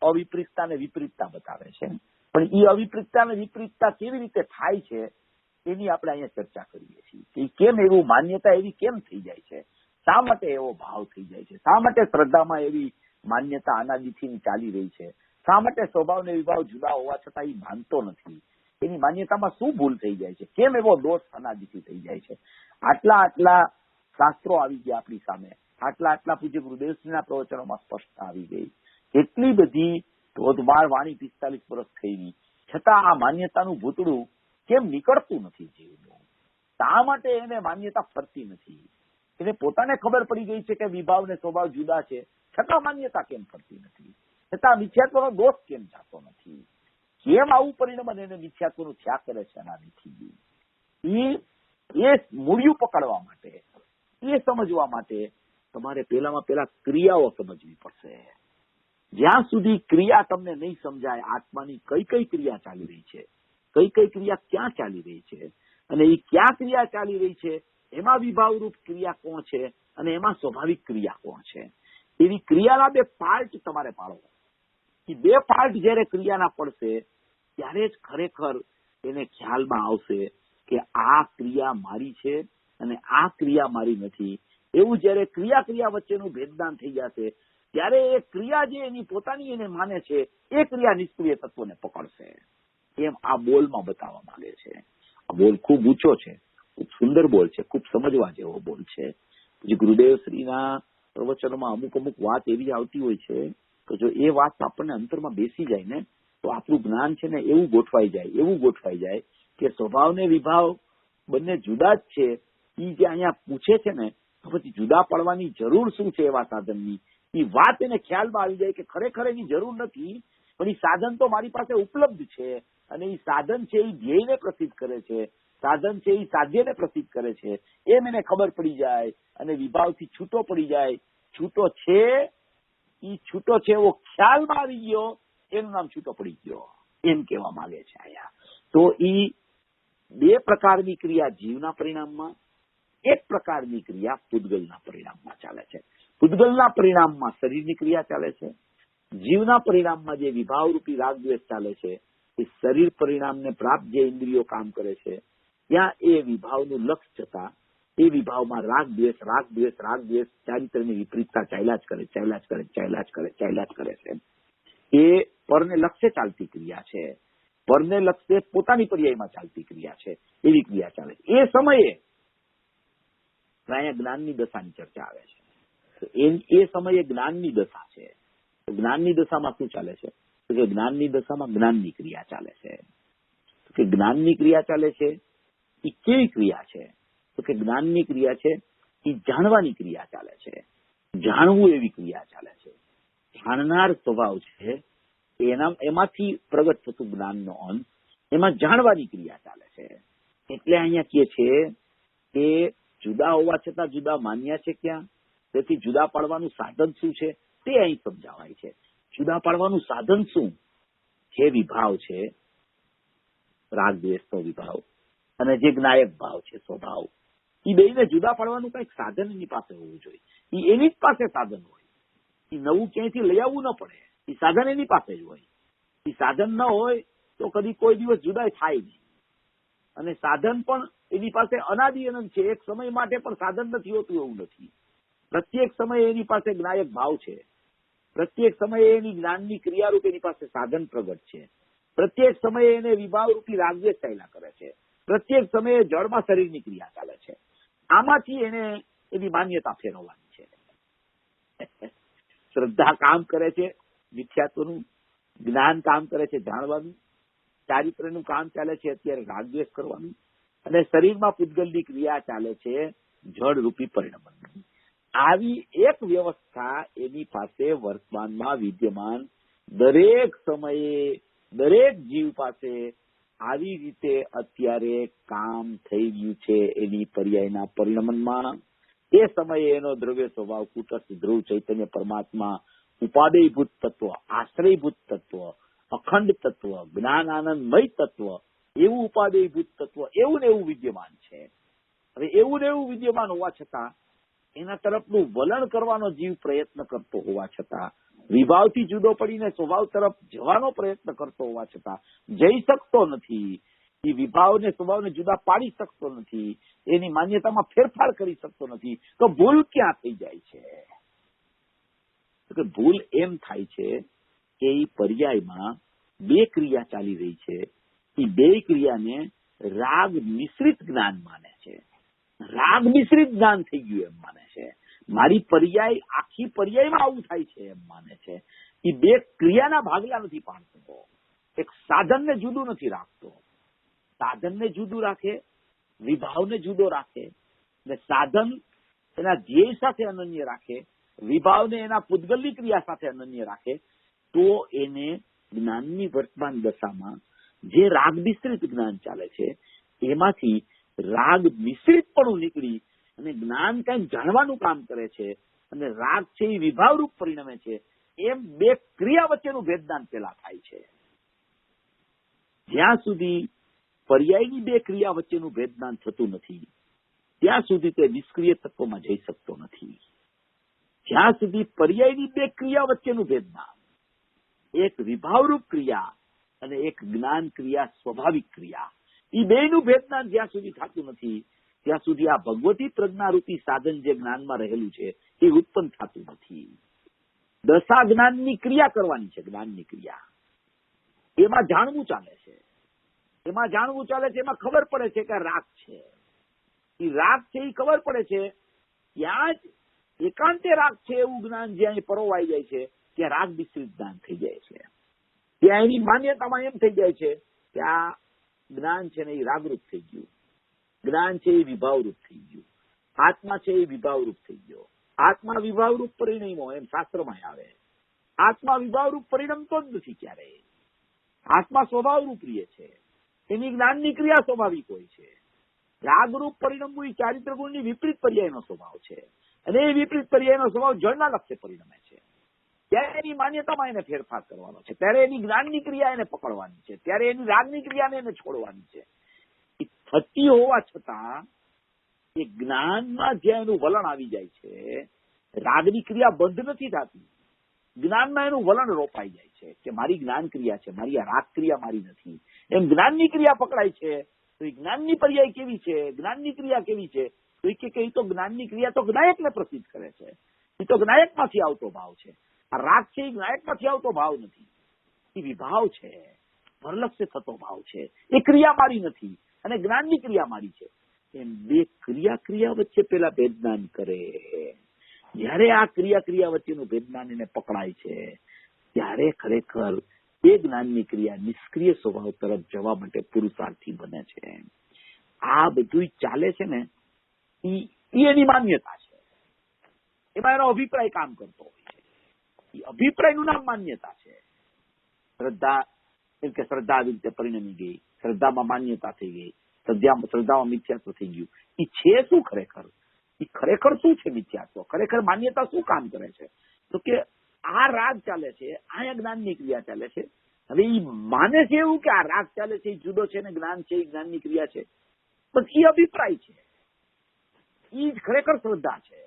અવિપરીતતા ને વિપરીતતા બતાવે છે. પણ એ અવિપરીતતા ને વિપરીતતા કેવી રીતે થાય છે એની આપણે અહીંયા ચર્ચા કરીએ છીએ કે કેમ એવું માન્યતા એવી કેમ થઈ જાય છે, શા માટે એવો ભાવ થઈ જાય છે, શા માટે શ્રદ્ધામાં એવી માન્યતા અનાદિથી ચાલી રહી છે, શા માટે સ્વભાવ ને વિભાવ જુદા હોવા છતાં એ માનતો નથી, એની માન્યતામાં શું ભૂલ થઈ જાય છે, કેમ એવો દોષ અનાદિથી થઈ જાય છે. આટલા શાસ્ત્રો આવી ગયા આપણી સામે, આટલા પૂજ્ય ગુરુદેવશ્રીના પ્રવચનોમાં સ્પષ્ટતા આવી ગઈ. એટલી બધી ધોધમાર વાણી 45 વર્ષ થઈ ગઈ છતાં આ માન્યતાનું ભૂતળું કેમ નીકળતું નથી જીવનું? શા માટે એને માન્યતા ફરતી નથી? એને પોતાને ખબર પડી ગઈ છે કે વિભાવ ને સ્વભાવ જુદા છે, છતાં માન્યતા કેમ ફરતી નથી, છતાં મિથ્યાત્વનો દોષ કેમ જાતો નથી, કેમ આવું પરિણામ એને મિથ્યાત્વનું થયા કરે છે અનાદિથી. એ મૂળિયું પકડવા માટે, એ સમજવા માટે તમારે પહેલામાં પહેલા ક્રિયાઓ સમજવી પડશે. જ્યાં સુધી ક્રિયા તમને નહીં સમજાય, આત્માની કઈ કઈ ક્રિયા ચાલી રહી છે, કઈ કઈ ક્રિયા ક્યાં ચાલી રહી છે, અને એ ક્યાં ક્રિયા ચાલી રહી છે, એમાં વિભાવરૂપ ક્રિયા કોણ છે અને એમાં સ્વાભાવિક ક્રિયા કોણ છે, એવી ક્રિયાના બે પાર્ટ તમારે પાડવો. એ બે પાર્ટ જયારે ક્રિયાના પડશે ત્યારે જ ખરેખર એને ખ્યાલમાં આવશે કે આ ક્રિયા મારી છે અને આ ક્રિયા મારી નથી. એવું જયારે ક્રિયા વચ્ચેનું ભેદદાન થઈ જશે ત્યારે એ ક્રિયા જે એની પોતાની એને માને છે એ ક્રિયા નિષ્ક્રિય તત્વને પકડશે. એમ આ બોલમાં બતાવવા માંગે છે. આ બોલ ખૂબ ઊંચો છે, ખૂબ સુંદર બોલ છે, ખૂબ સમજવા જેવો બોલ છે. પછી ગુરુદેવ શ્રીના પ્રવચનોમાં અમુક વાત એવી આવતી હોય છે કે જો એ વાત આપણને અંતરમાં બેસી જાય ને તો આપણું જ્ઞાન છે ને એવું ગોઠવાઈ જાય કે સ્વભાવ ને વિભાવ બંને જુદા જ છે. એ જે અહીંયા પૂછે છે ને તો પછી જુદા પડવાની જરૂર શું છે એવા સાધનની, એ વાત એને ખ્યાલમાં આવી જાય કે ખરેખર એની જરૂર નથી, પણ એ સાધન તો મારી પાસે ઉપલબ્ધ છે અને એ સાધન છે એ ધ્યેયને પ્રસિદ્ધ કરે છે, સાધન છે એ સાધ્યને પ્રસિદ્ધ કરે છે, એમ એને ખબર પડી જાય અને વિભાવથી છૂટો પડી જાય. છૂટો છે એવો ખ્યાલમાં આવી ગયો, એનું નામ છૂટો પડી ગયો, એમ કહેવા માંગે છે અહીંયા. તો એ બે પ્રકારની ક્રિયા જીવના પરિણામમાં, એક પ્રકારની ક્રિયા પૂતગલના પરિણામમાં ચાલે છે. પૂતગલના પરિણામમાં શરીરની ક્રિયા ચાલે છે, જીવના પરિણામમાં જે વિભાવરૂપી રાગ દ્વેષ ચાલે છે એ શરીર પરિણામને પ્રાપ્ત જે ઇન્દ્રિયો કામ કરે છે ત્યાં એ વિભાવનું લક્ષ્ય જતા એ વિભાવમાં રાગ દ્વેષ ચારિત્ર્યની વિપરીતતા ચાલ્યા જ કરે છે. એ પરને લક્ષ્ય ચાલતી ક્રિયા છે, પરને લક્ષ્ય પોતાની પર્યાયમાં ચાલતી ક્રિયા છે, એવી ક્રિયા ચાલે છે. એ સમયે અહીંયા જ્ઞાનની દશાની ચર્ચા આવે છે. એ સમયે જ્ઞાનની દશા છે. જ્ઞાનની દશામાં શું ચાલે છે? તો કે જ્ઞાનની દશામાં જ્ઞાનની ક્રિયા ચાલે છે. તો કે જ્ઞાનની ક્રિયા ચાલે છે એ કેવી ક્રિયા છે? તો કે જ્ઞાનની ક્રિયા છે એ જાણવાની ક્રિયા ચાલે છે, જાણવું એવી ક્રિયા ચાલે છે. જાણનાર સ્વભાવ છે એમાંથી પ્રગટ થતું જ્ઞાનનો અંશ, એમાં જાણવાની ક્રિયા ચાલે છે. એટલે અહીંયા કહે છે કે જુદા હોવા છતાં જુદા માન્યા છે ક્યાં, તેથી જુદા પાડવાનું સાધન શું છે તે અહીં સમજાવાય છે. જુદા પાડવાનું સાધન શું? જે વિભાવ છે, રાગ દ્વેષનો વિભાવ, અને જે જ્ઞાયક ભાવ છે સ્વભાવ, એ બેને જુદા પાડવાનું કઈક સાધન એની પાસે હોવું જોઈએ. એ એની જ પાસે સાધન હોય, એ નવું ક્યાંયથી લઈ આવવું ન પડે, એ સાધન એની પાસે જ હોય. એ સાધન ન હોય તો કદી કોઈ દિવસ જુદાય થાય નહીં. અને સાધન પણ એની પાસે અનાદિ અનંત છે, એક સમય માટે પણ સાધન નથી હોતું એવું નથી. પ્રત્યેક સમયે એની પાસે જ્ઞાયક ભાવ છે, પ્રત્યેક સમયે એની જ્ઞાનની ક્રિયારૂપ એની પાસે સાધન પ્રગટ છે, પ્રત્યેક સમયે એને વિભાવરૂપી રાગદ્વેષ ચાલ્યા કરે છે, પ્રત્યેક સમયે જળમાં શરીરની ક્રિયા ચાલે છે. આમાંથી એને એની માન્યતા ફેરવવાની છે. શ્રદ્ધા કામ કરે છે મિથ્યાત્વનું, જ્ઞાન કામ કરે છે જાણવાનું, ચારિત્રનું કામ ચાલે છે અત્યારે રાગદ્વેષ કરવાનું, અને શરીરમાં પૂતગલની ક્રિયા ચાલે છે જળરૂપી પરિણમનની. આવી એક વ્યવસ્થા એની પાસે વર્તમાનમાં વિદ્યમાન દરેક સમયે દરેક જીવ પાસે આવી રીતે અત્યારે કામ થઈ ગયું છે એની પર્યાયના પરિણમનમાં. એ સમયે એનો દ્રવ્ય સ્વભાવ કુટસ્થ ધ્રુવ ચૈતન્ય પરમાત્મા, ઉપાદેયભૂત તત્વ, આશ્રયભૂત તત્વ, અખંડ તત્વ, જ્ઞાન આનંદમય તત્વ, એવું ઉપાદેયભૂત તત્વ એવું ને એવું વિદ્યમાન છે. હવે એવું ને એવું વિદ્યમાન હોવા છતાં એના તરફનું વલણ કરવાનો જીવ પ્રયત્ન કરતો હોવા છતાં, વિભાવથી જુદો પડીને સ્વભાવ તરફ જવાનો પ્રયત્ન કરતો હોવા છતાં જઈ શકતો નથી. એ વિભાવને સ્વભાવને જુદા પાડી શકતો નથી, એની માન્યતામાં ફેરફાર કરી શકતો નથી. તો ભૂલ ક્યાં થઈ જાય છે? તો ભૂલ એમ થાય છે કે એ પર્યાયમાં બે ક્રિયા ચાલી રહી છે, એ બે ક્રિયાને રાગ મિશ્રિત જ્ઞાન માને છે, રાગ મિશ્રિત જ્ઞાન થઈ ગયું એમ માને છે. મારી પર્યાય આખી પર્યાયમાં આવું થાય છે એમ માને છે. એ બે ક્રિયાના ભાગલા નથી પાડતો, એક સાધનને જુદું નથી રાખતો. સાધનને જુદું રાખે, વિભાવને જુદો રાખે, ને સાધન એના ધ્યેય સાથે અનન્ય રાખે, વિભાવને એના પૂતગલની ક્રિયા સાથે અનન્ય રાખે, તો એને જ્ઞાનની વર્તમાન દશામાં જે રાગ મિશ્રિત જ્ઞાન ચાલે છે એમાંથી રાગ મિશ્રિતપણું નીકળી અને જ્ઞાન કઈ જાણવાનું કામ કરે છે અને રાગ છે એ વિભાવરૂપ પરિણમે છે. એમ બે ક્રિયા વચ્ચેનું ભેદદાન પેલા થાય છે. જ્યાં સુધી પર્યાયની બે ક્રિયા વચ્ચેનું ભેદદાન થતું નથી ત્યાં સુધી તે નિષ્ક્રિય તત્વમાં જઈ શકતો નથી. જ્યાં સુધી પર્યાયની બે ક્રિયા વચ્ચેનું ભેદદાન, એક વિભાવરૂપ ક્રિયા અને એક જ્ઞાન ક્રિયા, સ્વાભાવિક ક્રિયા, એ બેનું ભેદદાન જ્યાં સુધી થતું નથી ત્યાં સુધી આ ભગવતી પ્રજ્ઞારૂપી સાધન જે જ્ઞાનમાં રહેલું છે એ ઉત્પન્ન થતું નથી. દશા જ્ઞાનની ક્રિયા કરવાની છે, જ્ઞાનની ક્રિયા એમાં જાણવું ચાલે છે, એમાં ખબર પડે છે કે રાગ છે, એ રાગ છે એ ખબર પડે છે. ત્યાં જ એકાંતે રાગ છે એવું જ્ઞાન જ્યાં પરોવાઈ જાય છે ત્યાં રાગ મિશ્રિત જ્ઞાન થઈ જાય છે. ત્યાં એની માન્યતામાં એમ થઈ જાય છે કે આ જ્ઞાન છે ને એ રાગરૂપ થઈ ગયું, જ્ઞાન છે એ વિભાવરૂપ થઈ ગયું, આત્મા છે એ વિભાવરૂપ થઈ ગયો. આત્મા વિભાવરૂપ પરિણમો એમ શાસ્ત્રમાં આવે. આત્મા વિભાવરૂપ પરિણમતો જ નથી ક્યારેય. આત્મા સ્વભાવરૂપ રહે છે, એની જ્ઞાનની ક્રિયા સ્વાભાવિક હોય છે. રાગરૂપ પરિણમવું એ ચારિત્ર ગુણની વિપરીત પર્યાયનો સ્વભાવ છે અને એ વિપરીત પર્યાયનો સ્વભાવ જળના લક્ષ્ય પરિણમે છે. ત્યારે એની માન્યતામાં એને ફેરફાર કરવાનો છે, ત્યારે એની જ્ઞાનની ક્રિયા એને પકડવાની છે, ત્યારે એની રાગની ક્રિયાને એને છોડવાની છે. એ થતી હોવા છતાં એ જ્ઞાનમાં જ્યાં એનું વલણ આવી જાય છે, રાગની ક્રિયા બંધ નથી થતી, જ્ઞાનમાં એનું વલણ રોપાઈ જાય છે કે મારી જ્ઞાન ક્રિયા છે, મારી આ રાગ ક્રિયા મારી નથી. એમ જ્ઞાનની ક્રિયા પકડાય છે તો એ જ્ઞાનની પર્યાય કેવી છે, જ્ઞાનની ક્રિયા કેવી છે, તો એ કે તો જ્ઞાનની ક્રિયા તો જ્ઞાયકને પ્રસિદ્ધ કરે છે, એ તો જ્ઞાયકમાંથી આવતો ભાવ છે. આ રાગ છે એ જ્ઞાયકમાંથી આવતો ભાવ નથી, એ વિભાવ છે, પરલક્ષ્ય થતો ભાવ છે. એ ક્રિયા મારી નથી અને જ્ઞાનની ક્રિયા મારી છે. એમ બે ક્રિયા વચ્ચે પેલા ભેદદાન કરે. જયારે આ ક્રિયા વચ્ચેનું ભેદદાન એને પકડાય છે ત્યારે ખરેખર એ જ્ઞાનની ક્રિયા નિષ્ક્રિય સ્વભાવ તરફ જવા માટે પુરુષાર્થી બને છે. આ બધું ચાલે છે ને એ એની માન્યતા છે, એમાં એનો અભિપ્રાય કામ કરતો હોય છે. એ અભિપ્રાયનું નામ માન્યતા છે. શ્રદ્ધા એમ કે શ્રદ્ધા આવી રીતે પરિણમી ગઈ, શ્રદ્ધામાં માન્યતા થઈ ગઈ, શ્રદ્ધામાં મિથ્યાત્વ થઈ ગયું. એ છે શું ખરેખર? એ ખરેખર શું છે મિથ્યાત્વ? ખરેખર માન્યતા શું કામ કરે છે? તો કે આ રાગ ચાલે છે, આ જ્ઞાનની ક્રિયા ચાલે છે. હવે એ માને છે એવું કે આ રાગ ચાલે છે એ જુદો છે ને જ્ઞાન છે એ જ્ઞાનની ક્રિયા છે, પણ એ અભિપ્રાય છે. એ જ ખરેખર શ્રદ્ધા છે.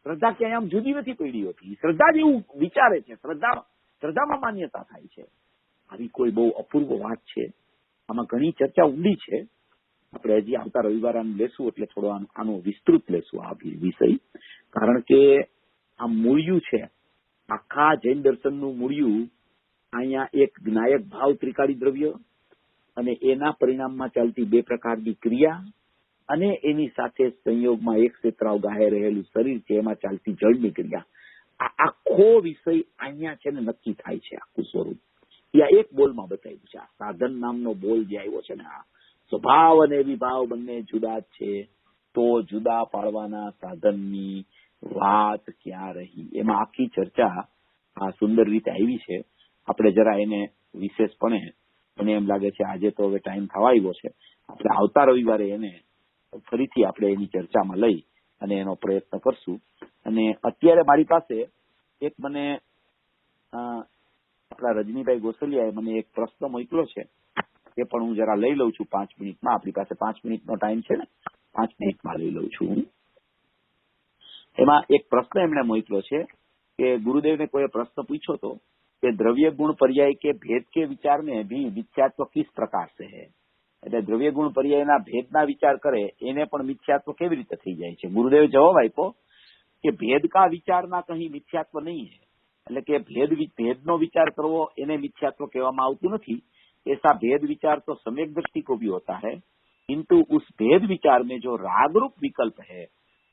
શ્રદ્ધા ક્યાંય આમ જુદી નથી પડી હોતી. શ્રદ્ધા જ એવું વિચારે છે, શ્રદ્ધામાં માન્યતા થાય છે. આવી કોઈ બહુ અપૂર્વ વાત છે. આમાં ઘણી ચર્ચા ઊંડી છે. આપણે હજી આવતા રવિવારે આનું લેશું એટલે થોડો આનો વિસ્તૃત લેશું આ વિષય. કારણ કે આ મૂળિયું છે, આખા જૈન દર્શનનું મૂળિયું અહીંયા એક જ્ઞાયક ભાવ ત્રિકાળી દ્રવ્ય અને એના પરિણામમાં ચાલતી બે પ્રકારની ક્રિયા અને એની સાથે સંયોગમાં એક ક્ષેત્રાવ ગાહે રહેલું શરીર છે એમાં ચાલતી જળની ક્રિયા. આ આખો વિષય અહીંયા છે ને નક્કી થાય છે. આખું સ્વરૂપ ત્યાં એક બોલમાં બતાવ્યું છે. આ સાધન નામનો બોલ જે આવ્યો છે ને, આ સ્વભાવ અને વિભાવ બંને જુદા જ છે, તો જુદા પાડવાના સાધનની વાત ક્યાં રહી? એમાં આખી ચર્ચા આ સુંદર રીતે આવી છે. આપણે જરા એને વિશેષપણે મને એમ લાગે છે આજે તો હવે ટાઈમ થવા આવ્યો છે, આપણે આવતા રવિવારે એને ફરીથી આપણે એની ચર્ચામાં લઈ અને એનો પ્રયત્ન કરશું. અને અત્યારે મારી પાસે એક મને આપણા રજનીભાઈ ગોસલિયાએ મને એક પ્રશ્ન મોકલ્યો છે, એ પણ હું જરા લઈ લઉં છું 5 મિનિટમાં. આપણી પાસે 5 મિનિટનો ટાઈમ છે ને, 5 મિનિટમાં લઈ લઉં છું. એમાં એક પ્રશ્ન એમણે મોકલ્યો છે કે ગુરુદેવને કોઈ प्रश्न पूछो तो कि द्रव्य गुण पर्याय के भेद के विचार में भी मिथ्यात्व किस प्रकार से है? એટલે દ્રવ્ય ગુણ પર્યાયના ભેદના વિચાર કરે એને પણ મિથ્યાત્વ કેવી રીતે થઈ જાય છે? ગુરુદેવે જવાબ આપ્યો કે ભેદ કા વિચારના કहीं મિથ્યાત્વ નહીં है. એટલે કે ભેદનો વિચાર કરવો એને મિથ્યાત્વ કહેવામાં આવતું નથી. ऐसा भेद विचार तो सम्यक दृष्टि को भी होता है, किंतु उस भेद विचार में जो रागरूप विकल्प है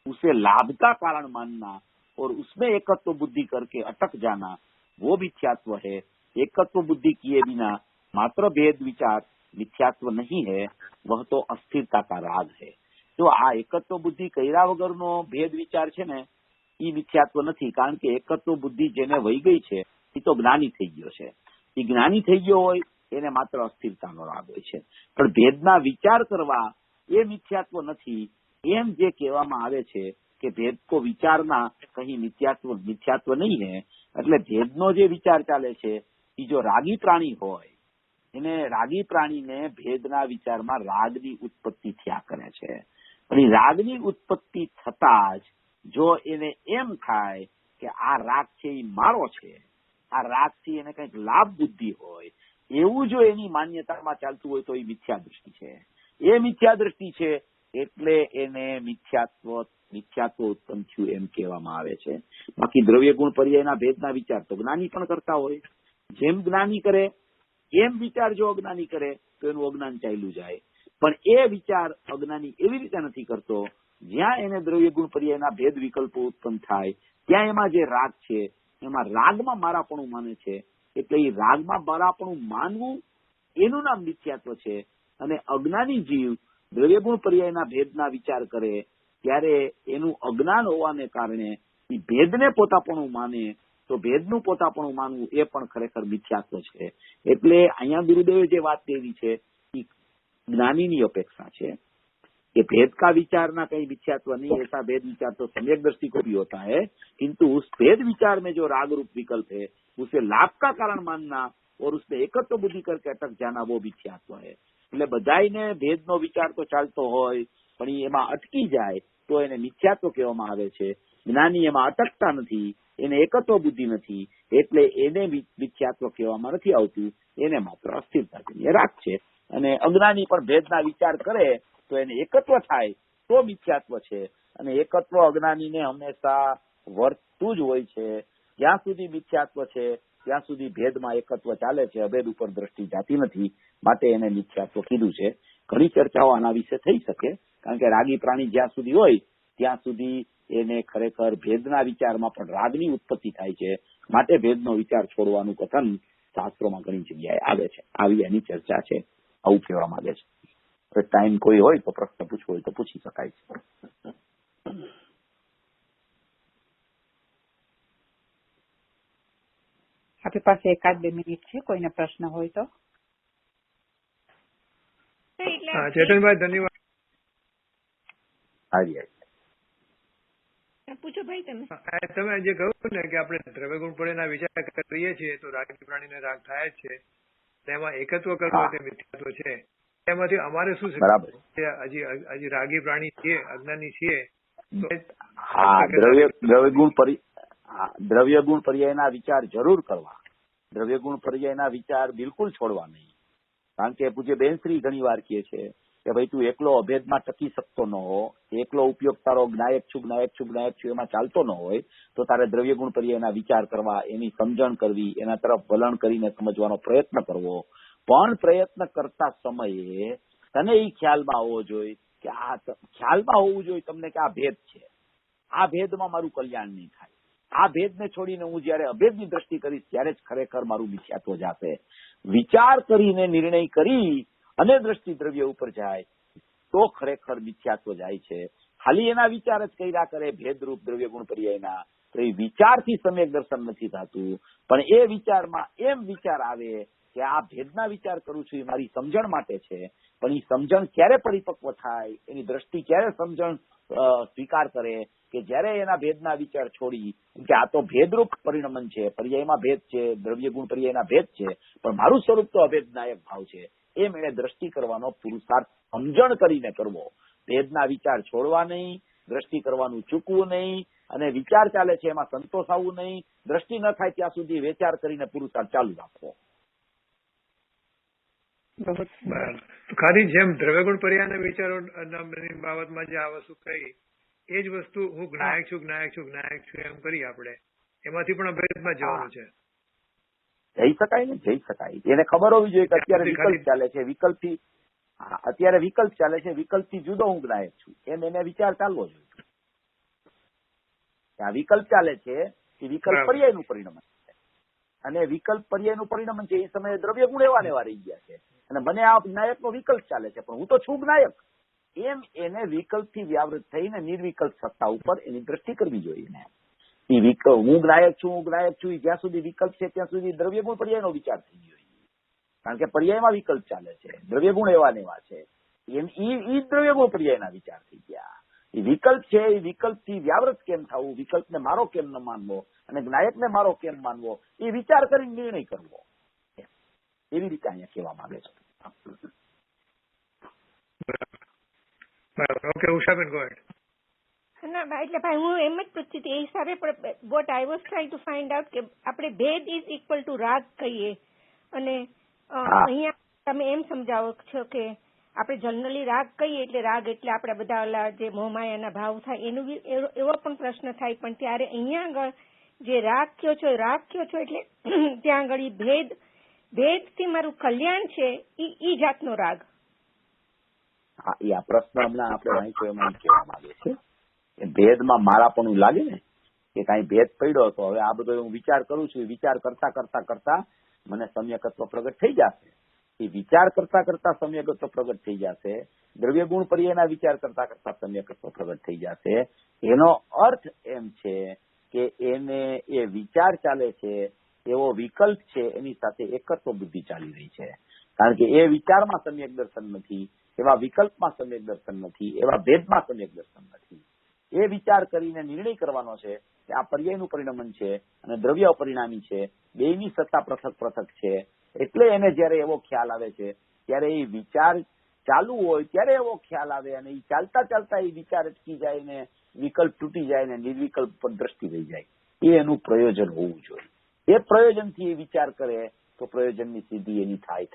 उसे लाभ का कारण मानना और उसमें एकत्व बुद्धि करके अटक जाना वो मिथ्यात्व है. एकत्व बुद्धि किए बिना मात्र भेद विचार मिथ्यात्व नहीं है, वह तो अस्थिरता का राग है. જો આ એકત્વ બુદ્ધિ કર્યા વગરનો ભેદ વિચાર છે ને એ મિથ્યાત્વ નથી, કારણ કે એકત્વ બુદ્ધિ જેને વહી ગઈ છે એ તો જ્ઞાની થઈ ગયો છે. એ જ્ઞાની થઈ ગયો હોય એને માત્ર અસ્થિરતાનો રાગ હોય છે, પણ ભેદના વિચાર કરવા એ મિથ્યાત્વ નથી. એમ જે કહેવામાં આવે છે કે ભેદ કો વિચારના કहीं મિથ્યાત્વ નહીં હે, એટલે ભેદનો જે વિચાર ચાલે છે એ જો રાગી પ્રાણી હોય એને રાગી પ્રાણીને ભેદના વિચારમાં રાગની ઉત્પત્તિ થયા કરે છે. અને રાગની ઉત્પત્તિ થતા જ જો એને એમ થાય કે આ રાગ છે એ મારો છે, આ રાગથી એને કંઈક લાભ બુદ્ધિ હોય, એવું જો એની માન્યતામાં ચાલતું હોય તો એ મિથ્યા દૃષ્ટિ છે. એ મિથ્યા દૃષ્ટિ છે એટલે એને મિથ્યાત્વ ઉત્પન્ન થયું એમ કહેવામાં આવે છે. બાકી દ્રવ્ય ગુણ પર્યાયના ભેદના વિચાર તો જ્ઞાની પણ કરતા હોય. જેમ જ્ઞાની કરે એમ વિચાર જો અજ્ઞાની કરે તો એનું અજ્ઞાન ચાલ્યું જાય. પણ એ વિચાર અજ્ઞાની એવી રીતે નથી કરતો જ્યાં એને દ્રવ્ય ગુણ પર્યાયના ભેદ વિકલ્પો ઉત્પન્ન થાય ત્યાં એમાં જે રાગ છે એમાં રાગમાં મારાપણું માને છે, એટલે એ રાગમાં મારાપણું માનવું એનું નામ મિથ્યાત્વ છે. અને અજ્ઞાની જીવ દ્રવ્ય ગુણ પર્યાયના ભેદના વિચાર કરે ત્યારે એનું અજ્ઞાન હોવાને કારણે એ ભેદને પોતાપણું માને, તો ભેદનું પોતાપણું માનવું એ પણ ખરેખર મિથ્યાત્વ છે. એટલે અહીંયા ગુરુદેવે જે વાત કરી છે એ જ્ઞાનીની અપેક્ષા છે कि भेद का विचारना कहीं मिथ्यात्व नहीं, ऐसा भेद विचार तो सम्यक दृष्टि को भी होता है, किंतु उस भेद विचार में जो राग रूप विकल्प है उसे लाभ का कारण मानना और उसमें एकत्व बुद्धि करके अटक जाना वो मिथ्यात्व है. એટલે બધાયને ભેદનો વિચાર તો ચાલતો હોય પણ એમાં અટકી જાય તો એને મિથ્યાત્વ કહેવામાં આવે છે. જ્ઞાની એમાં અટકતા નથી, એને એકત્વ બુદ્ધિ નથી, એટલે એને મિથ્યાત્વ કહેવામાં નથી આવતું, એને માત્ર અસ્થિરતાજન્ય રાગ છે. અને અજ્ઞાની પણ ભેદના વિચાર કરે તો એને એકત્વ થાય તો મિથ્યાત્વ છે. અને એકત્વ અજ્ઞાનીને હંમેશા વર્તતું જ હોય છે. જ્યાં સુધી મિથ્યાત્વ છે ત્યાં સુધી ભેદમાં એકત્વ ચાલે છે, અભેદ ઉપર દ્રષ્ટિ જાતી નથી, માટે એને મિથ્યાત્વ કીધું છે. ઘણી ચર્ચાઓ આના વિશે થઈ શકે, કારણ કે રાગી પ્રાણી જ્યાં સુધી હોય ત્યાં સુધી એને ખરેખર ભેદના વિચારમાં પણ રાગની ઉત્પત્તિ થાય છે, માટે ભેદનો વિચાર છોડવાનું કથન શાસ્ત્રોમાં ઘણી જગ્યાએ આવે છે. આવી એની ચર્ચા છે, આવું કહેવા માંગે છે. ટાઈમ કોઈ હોય તો પ્રશ્ન પૂછવો હોય તો પૂછી શકાય છે. આપણી પાસે 1-2 મિનિટ છે, કોઈને પ્રશ્ન હોય તો. ચેતનભાઈ ધન્યવાદ. હાજી પૂછો ભાઈ તમે જે કહ્યું ને કે આપણે દ્રવ્યગુણ પડેના વિચાર કરીએ છીએ તો રાગી પ્રાણીને રાગ થાય જ છે, તેમાં એકત્વ કરવું તે મિથ્યાત્વ છે. એમાંથી અમારે શું છે, હજી રાગી પ્રાણી છીએ, અજ્ઞાની છીએ. દ્રવ્ય ગુણ પર્યાયના વિચાર જરૂર કરવા, દ્રવ્ય ગુણ પર્યાયના વિચાર બિલકુલ છોડવા નહીં. કારણ કે પૂજ્ય બેનશ્રી ઘણી વાર કહે છે કે ભાઈ તું એકલો અભેદમાં ટકી શકતો ન હો, એકલો ઉપયોગ તારો જ્ઞાયક છું એમાં ચાલતો ન હોય તો તારે દ્રવ્ય ગુણ પર્યાયના વિચાર કરવા, એની સમજણ કરવી, એના તરફ વલણ કરીને સમજવાનો પ્રયત્ન કરવો. પણ પ્રયત્ન કરતા સમયે તને એ ખ્યાલમાં હોવો જોઈએ કે ખ્યાલમાં હોવું જોઈએ તમને કે આ ભેદ છે, આ ભેદમાં મારું કલ્યાણ નહીં થાય. આ ભેદને છોડીને હું જયારે અભેદની દ્રષ્ટિ કરીશ ત્યારે જ ખરેખર મારું મિથ્યાત્વ જાશે. વિચાર કરીને નિર્ણય કરી અને દ્રષ્ટિ દ્રવ્ય ઉપર જાય તો ખરેખર મિથ્યાત્વ જાય છે. ખાલી એના વિચાર જ કર્યા કરે ભેદરૂપ દ્રવ્ય ગુણ પર્યાયના, તો એ વિચારથી સમ્યક દર્શન નથી થતું. પણ એ વિચારમાં એમ વિચાર આવે કે આ ભેદના વિચાર કરું છું એ મારી સમજણ માટે છે, પણ એ સમજણ ક્યારે પરિપક્વ થાય, એની દ્રષ્ટિ ક્યારે સમજણ સ્વીકાર કરે કે જયારે એના ભેદના વિચાર છોડી કે આ તો ભેદરૂપ પરિણમન છે, પર્યાયમાં ભેદ છે, દ્રવ્ય ગુણ પર્યાયના ભેદ છે, પણ મારું સ્વરૂપ તો અભેદનાયક ભાવ છે, એમ એને દ્રષ્ટિ કરવાનો પુરુષાર્થ સમજણ કરીને કરવો. ભેદના વિચાર છોડવા નહીં, દ્રષ્ટિ કરવાનું ચૂકવું નહીં, અને વિચાર ચાલે છે એમાં સંતોષ આવવું નહીં. દ્રષ્ટિ ન થાય ત્યાં સુધી વિચાર કરીને પુરુષાર્થ ચાલુ રાખવો. ખાલી જેમ દ્રવ્યગુણ પર્યાયના વિચારો બાબતમાં જે આ વસ્તુ કહી એ જ વસ્તુ હું જ્ઞાયક છું એમ કરી આપણે એમાંથી પણ અભેદમાં જવાનું છે. જઈ શકાય ને, જઈ શકાય. એને ખબર હોવી જોઈએ કે અત્યારે વિકલ્પ ચાલે છે, વિકલ્પથી જુદો હું જ્ઞાયક છું, એમ એને વિચાર ચાલવો જોઈએ. આ વિકલ્પ ચાલે છે એ વિકલ્પ પર્યાયનું પરિણમન છે, અને વિકલ્પ પર્યાયનું પરિણમન છે એ સમયે દ્રવ્ય ગુણ એવા ને એવા રહી ગયા છે, અને મને આ જ્ઞાયકનો વિકલ્પ ચાલે છે, પણ હું તો છું જ્ઞાયક. એમ એને વિકલ્પથી વ્યાવૃત થઈને નિર્વિકલ્પ સત્તા ઉપર એની દ્રષ્ટિ કરવી જોઈએ ને. એ વિકલ્પ હું જ્ઞાયક છું જ્યાં સુધી વિકલ્પ છે ત્યાં સુધી દ્રવ્ય ગુણ પર્યાયનો વિચાર થઈ ગયો. કારણ કે પર્યાયમાં વિકલ્પ ચાલે છે, દ્રવ્ય ગુણ એવા ને એવા છે, એ દ્રવ્ય ગુણ પર્યાયના વિચાર થઈ ગયા. એ વિકલ્પ છે, એ વિકલ્પથી વ્યાવૃત કેમ થવું, વિકલ્પને મારો કેમ ન માનવો અને જ્ઞાયકને મારો કેમ માનવો, એ વિચાર કરીને નિર્ણય કરવો, એવી રીતે અહીંયા કહેવા માંગે છે. ઓકે, ઉષાબેન ગો હેડ. ના એટલે ભાઈ હું એમ જ પૂછતી હતી એ હિસાબે, પણ what I was trying to find out કે આપણે ભેદ ઇઝ ઇક્વલ ટુ રાગ કહીએ, અને અહીંયા તમે એમ સમજાવો છો કે આપણે જનરલી રાગ કહીએ એટલે રાગ એટલે આપણે બધા ઓલા જે મોહમાયાના ભાવ થાય એનું એવો પણ પ્રશ્ન થાય, પણ ત્યારે અહીંયા આગળ જે રાગ કયો છો એટલે ત્યાં આગળ ભેદથી મારું કલ્યાણ છે ઈ જાતનો રાગ. હા, એ આ પ્રશ્ન હમણાં આપણે વાંચ્યો એમાં કહેવા માંગે છે કે ભેદમાં મારાપણું લાગે ને કે કાંઈ ભેદ પડ્યો તો હવે આ બધો હું વિચાર કરું છું, વિચાર કરતા મને સમ્યકત્વ પ્રગટ થઈ જશે. એ વિચાર કરતા સમ્યકત્વ પ્રગટ થઈ જશે, દ્રવ્ય ગુણ પર્યાયના વિચાર કરતા સમ્યકત્વ પ્રગટ થઈ જશે. એનો અર્થ એમ છે કે એને એ વિચાર ચાલે છે એવો વિકલ્પ છે એની સાથે એકત્વ બુદ્ધિ ચાલી રહી છે. કારણ કે એ વિચારમાં સમ્યક દર્શન નથી, એવા વિકલ્પમાં સમ્યક દર્શન નથી, એવા ભેદમાં સમ્યક દર્શન નથી. એ વિચાર કરીને નિર્ણય કરવાનો છે કે આ પર્યાયનું પરિણમન છે અને દ્રવ્ય અપરિણામી છે, બેયની સત્તા પૃથક છે. એટલે એને જયારે એવો ખ્યાલ આવે છે ત્યારે એ વિચાર ચાલુ હોય ત્યારે એવો ખ્યાલ આવે, અને એ ચાલતા એ વિચાર અટકી જાય ને વિકલ્પ તૂટી જાય ને નિર્વિકલ્પ પર દ્રષ્ટિ રહી જાય. એ એનું પ્રયોજન હોવું જોઈએ. એ પ્રયોજનથી એ વિચાર કરે તો પ્રયોજનની સિદ્ધિ એની થાય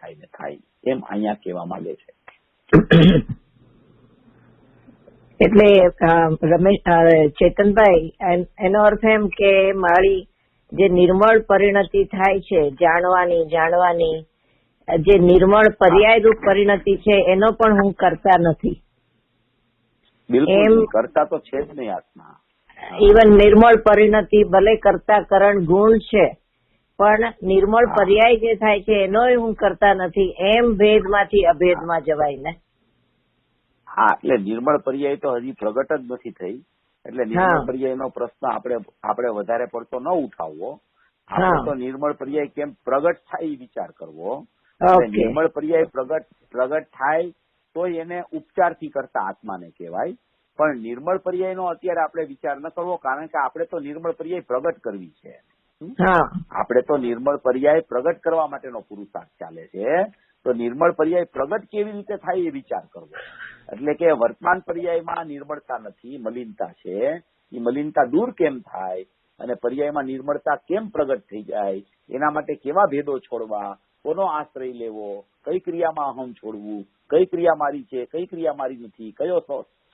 એમ અહીંયા કહેવા માંગે છે. એટલે ચેતનભાઈ, એનો અર્થ એમ કે મારી જે નિર્મળ પરિણતિ થાય છે જાણવાની જે નિર્મળ પર્યાય રૂપ પરિણતિ છે એનો પણ હું કરતા નથી. બિલકુલ કરતા તો છે જ નહીં આત્મા. ઇવન નિર્મળ પરિણતિ ભલે કરતા કરણ ગુણ છે, પણ નિર્મળ પર્યાય જે થાય છે એનોય હું કરતા નથી. એમ ભેદમાંથી અભેદમાં જવાય ને. હા, એટલે નિર્મળ પર્યાય તો હજી પ્રગટ જ નથી થઈ, એટલે નિર્મળ પર્યાયનો પ્રશ્ન આપણે વધારે પડતો ન ઉઠાવવો. આપણે તો નિર્મળ પર્યાય કેમ પ્રગટ થાય એ વિચાર કરવો. નિર્મળ પર્યાય પ્રગટ થાય તો એને ઉપચારથી કરતા આત્માને કહેવાય. પણ નિર્મળ પર્યાયનો અત્યારે આપણે વિચાર ન કરવો, કારણ કે આપણે તો નિર્મળ પર્યાય પ્રગટ કરવી છે. આપણે તો નિર્મળ પર્યાય પ્રગટ કરવા માટેનો પુરુષાર્થ ચાલે છે. તો નિર્મળ પર્યાય પ્રગટ કેવી રીતે થાય એ વિચાર કરવો. એટલે કે વર્તમાન પર્યાયમાં નિર્મળતા નથી, મલિનતા છે. એ મલિનતા દૂર કેમ થાય અને પર્યાયમાં નિર્મળતા કેમ પ્રગટ થઈ જાય, એના માટે કેવા ભેદો છોડવા, કોનો આશ્રય લેવો, કઈ ક્રિયામાં અહમ છોડવું, કઈ ક્રિયા મારી છે, કઈ ક્રિયા મારી નથી, કયો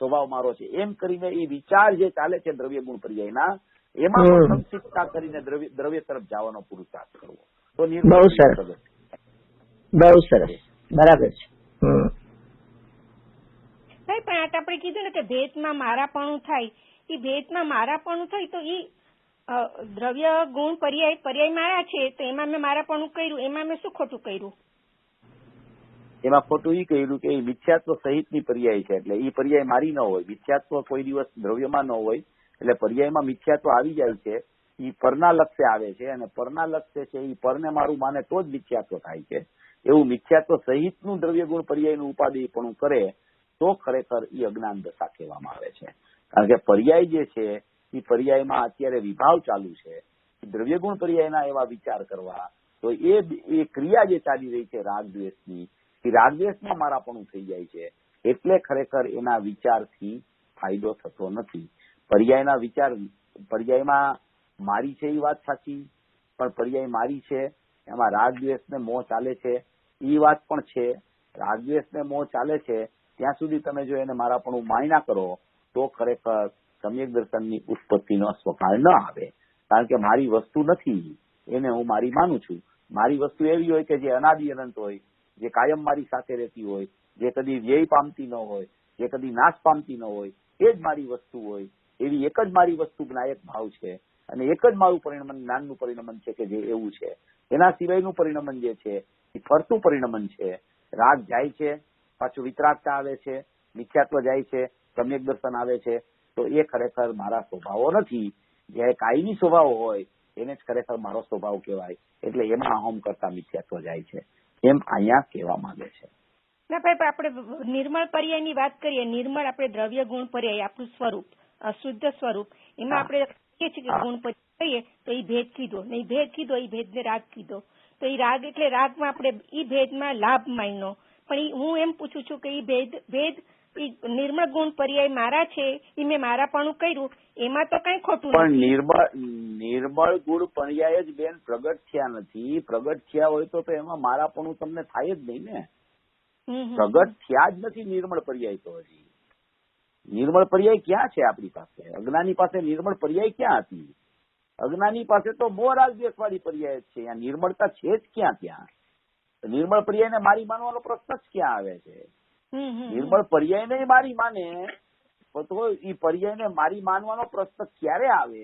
સ્વભાવ મારો છે, એમ કરીને એ વિચાર જે ચાલે છે દ્રવ્ય ગુણ પર્યાયના, એમાં પણ સંક્ષિપ્તતા કરીને દ્રવ્ય તરફ જવાનો પુરુષાર્થ કરવો. તો બહુ સરસ, બરાબર છે. પણ આપણે કીધું ને કે ભેદમાં મારાપણું થાય, એ ભેદમાં મારાપણું થાય તો એ દ્રવ્ય ગુણ પર્યાય મારા છે, તો એમાં મેં મારાપણું કર્યું, એમાં મેં શું ખોટું કર્યું? એમાં ખોટું એ કર્યું કે એ મિથ્યાત્વ સહિતની પર્યાય છે, એટલે એ પર્યાય મારી ન હોય. મિથ્યાત્વ કોઈ દિવસ દ્રવ્યમાં ન હોય, એટલે પર્યાયમાં મિથ્યાત્વ આવી જાય છે. એ પરના લક્ષ્ય આવે છે, અને પરના લક્ષ્ય છે એ પરને મારું માને તો જ મિથ્યાત્વ થાય છે. એવું મિથ્યાત્વ સહિતનું દ્રવ્ય ગુણ પર્યાયનું ઉપાધિપણું કરે તો ખરેખર એ અજ્ઞાન દશા કહેવામાં આવે છે. કારણ કે પર્યાય જે છે એ પર્યાયમાં અત્યારે વિભાવ ચાલુ છે. દ્રવ્ય ગુણ પર્યાયના એવા વિચાર કરવા તો એ ક્રિયા જે ચાલી રહી છે રાગદ્વેષની, એ રાગદ્વેષમાં મારાપણું થઈ જાય છે. એટલે ખરેખર એના વિચારથી ફાયદો થતો નથી. પર્યાયના વિચાર, પર્યાયમાં મારી છે એ વાત સાચી, પણ પર્યાય મારી છે એમાં રાગદ્વેષને મોહ ચાલે છે એ વાત પણ છે. રાગદ્વેષને મોહ ચાલે છે ત્યાં સુધી તમે જો એને મારાપણું માય ના કરો તો ખરેખર સમ્યક દર્શનની ઉત્પત્તિનો સ્વકાળ ન આવે. કારણ કે મારી વસ્તુ નથી એને હું મારી માનું છું. મારી વસ્તુ એવી હોય કે જે અનાદિ અનંત હોય, જે કાયમ મારી સાથે રહેતી હોય, જે કદી વ્યય પામતી ન હોય, જે કદી નાશ પામતી ન હોય, એ જ મારી વસ્તુ હોય. એવી એક જ મારી વસ્તુ જ્ઞાયક ભાવ છે, અને એક જ મારું પરિણમન જ્ઞાનનું પરિણમન છે કે જે એવું છે. એના સિવાયનું પરિણમન જે છે એ ફરતું પરિણમન છે. રાગ જાય છે, પાછું વિતરાગતા આવે છે, મિથ્યાત્વ જાય છે, સમ્યક દર્શન આવે છે, તો એ ખરેખર મારા સ્વભાવો નથી. જે કાયમી સ્વભાવ હોય એને જ ખરેખર મારો સ્વભાવ કહેવાય. એટલે એમાં અહમ કરતા મિથ્યાત્વ જાય છે, એમ અહીંયા કહેવા માંગે છે. ના ભાઈ, આપણે નિર્મળ પર્યાયની વાત કરીએ. નિર્મળ આપણે દ્રવ્ય ગુણ પર્યાય, આપણું સ્વરૂપ, અશુદ્ધ સ્વરૂપ, એમાં આપણે કહીએ છીએ કે ગુણ પર્યાય કહીએ તો એ ભેદ કીધો, નહીં ભેદ કીધો એ ભેદને રાગ કીધો. તો એ રાગ એટલે રાગમાં આપણે એ ભેદમાં લાભ માન્યો. પણ હું એમ પૂછું છું કે એ ભેદ નિર્મળ ગુણ પર્યાય મારા છે, એ મેં મારાપણું કર્યું, એમાં તો કઈ ખોટું નથી. પણ નિર્મળ ગુણ પર્યાય જ બેન પ્રગટ થયા નથી. પ્રગટ થયા હોય તો એમાં મારાપણું તમને થાય જ નહીં ને. પ્રગટ થયા જ નથી નિર્મળ પર્યાય. તો હજી નિર્મળ પર્યાય ક્યાં છે આપણી પાસે? અજ્ઞાની પાસે નિર્મળ પર્યાય ક્યાં હતી? અજ્ઞાની પાસે તો મોહ રાગ દ્વેષ વાળી પર્યાય જ છે. નિર્મળતા છે જ ક્યાં? ત્યાં નિર્મળ પર્યાયને મારી માનવાનો પ્રશ્ન જ ક્યાં આવે છે? નિર્મળ પર્યાયને મારી માને તો એ પર્યાયને મારી માનવાનો પ્રશ્ન ક્યારે આવે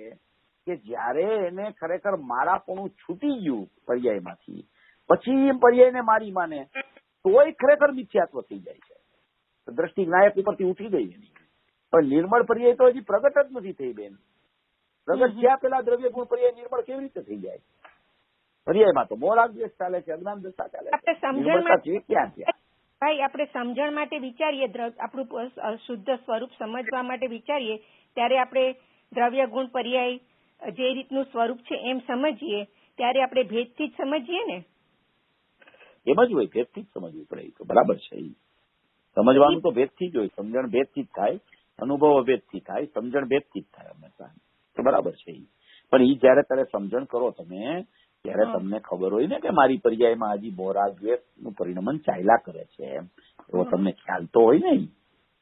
કે જયારે એને ખરેખર મારાપણું છૂટી ગયું પર્યાયમાંથી, પછી એ પર્યાયને મારી માને તોય ખરેખર મિથ્યાત્વ થઈ જાય છે. દ્રષ્ટિ જ્ઞાયક ઉપરથી ઉઠી ગઈ એની. પણ નિર્મળ પર્યાય તો હજી પ્રગટ જ નથી થઈ બેન. પ્રગટ થયા પેલા દ્રવ્ય ગુણ પર્યાય નિર્મળ કેવી રીતે થઈ જાય? પર્યાયમાં તો મોહ રાગ દ્વેષ ચાલે છે, અજ્ઞાન દશા ચાલે છે. નિર્મળતા છે ક્યાં? ત્યાં ભાઈ આપણે સમજણ માટે વિચારીએ, આપણું શુદ્ધ સ્વરૂપ સમજવા માટે વિચારીએ, ત્યારે આપણે દ્રવ્ય ગુણ પર્યાય જે રીતનું સ્વરૂપ છે એમ સમજીએ, ત્યારે આપણે ભેદથી જ સમજીએ ને. એમ જ હોય, ભેદથી જ સમજવું પડે. તો બરાબર છે. સમજવાનું તો ભેદથી જ હોય. સમજણ ભેદથી જ થાય, અનુભવ ભેદથી થાય, સમજણ ભેદથી જ થાય હંમેશા. તો બરાબર છે. પણ એ જયારે તારે સમજણ કરો તમે, ત્યારે તમને ખબર હોય ને કે મારી પર્યાયમાં હજી મોહ રાગ દ્વેષનું પરિણમન ચાલ્યા કરે છે. એમ એવો તમને ખ્યાલ તો હોય ને.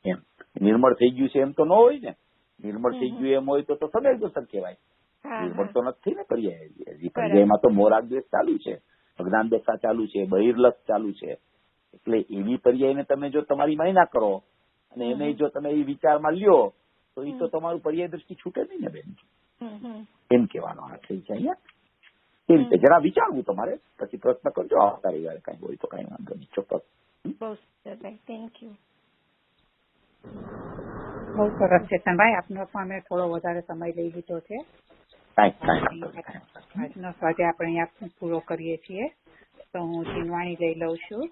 એમ નિર્મળ થઈ ગયું છે એમ તો ન હોય ને. નિર્મળ થઈ ગયું એમ હોય તો સદૈવ દોષક કહેવાય. નિર્મળ તો નથી ને પર્યાય. હજી પર્યાયમાં તો મોહ રાગ દ્વેષ ચાલુ છે, અજ્ઞાન દશા ચાલુ છે, બહિર્લક્ષ ચાલુ છે. એટલે એવી પર્યાયને તમે જો તમારી માયના કરો અને એને જો તમે એ વિચારમાં લ્યો તો એ તો તમારું પર્યાય દ્રષ્ટિ છૂટે નહીં ને બેન. એમ કહેવાનો આ થઈ છે અહીંયા. એ રીતે જરા વિચારવું તમારે, પછી પ્રશ્ન કરજો. આવતા રવિવારે કઈ હોય તો કઈ વાંધો નહીં. ચોક્કસ. Thank you. બહુ સરસ છે ચેતનભાઈ, આપનો પણ અમે થોડો વધારે સમય લઈ લીધો છે. આજનો સ્વાધ્યાય આપણે અહીંયા પૂરો કરીએ છીએ. તો હું ચીનવાણી લઈ લઉં છું.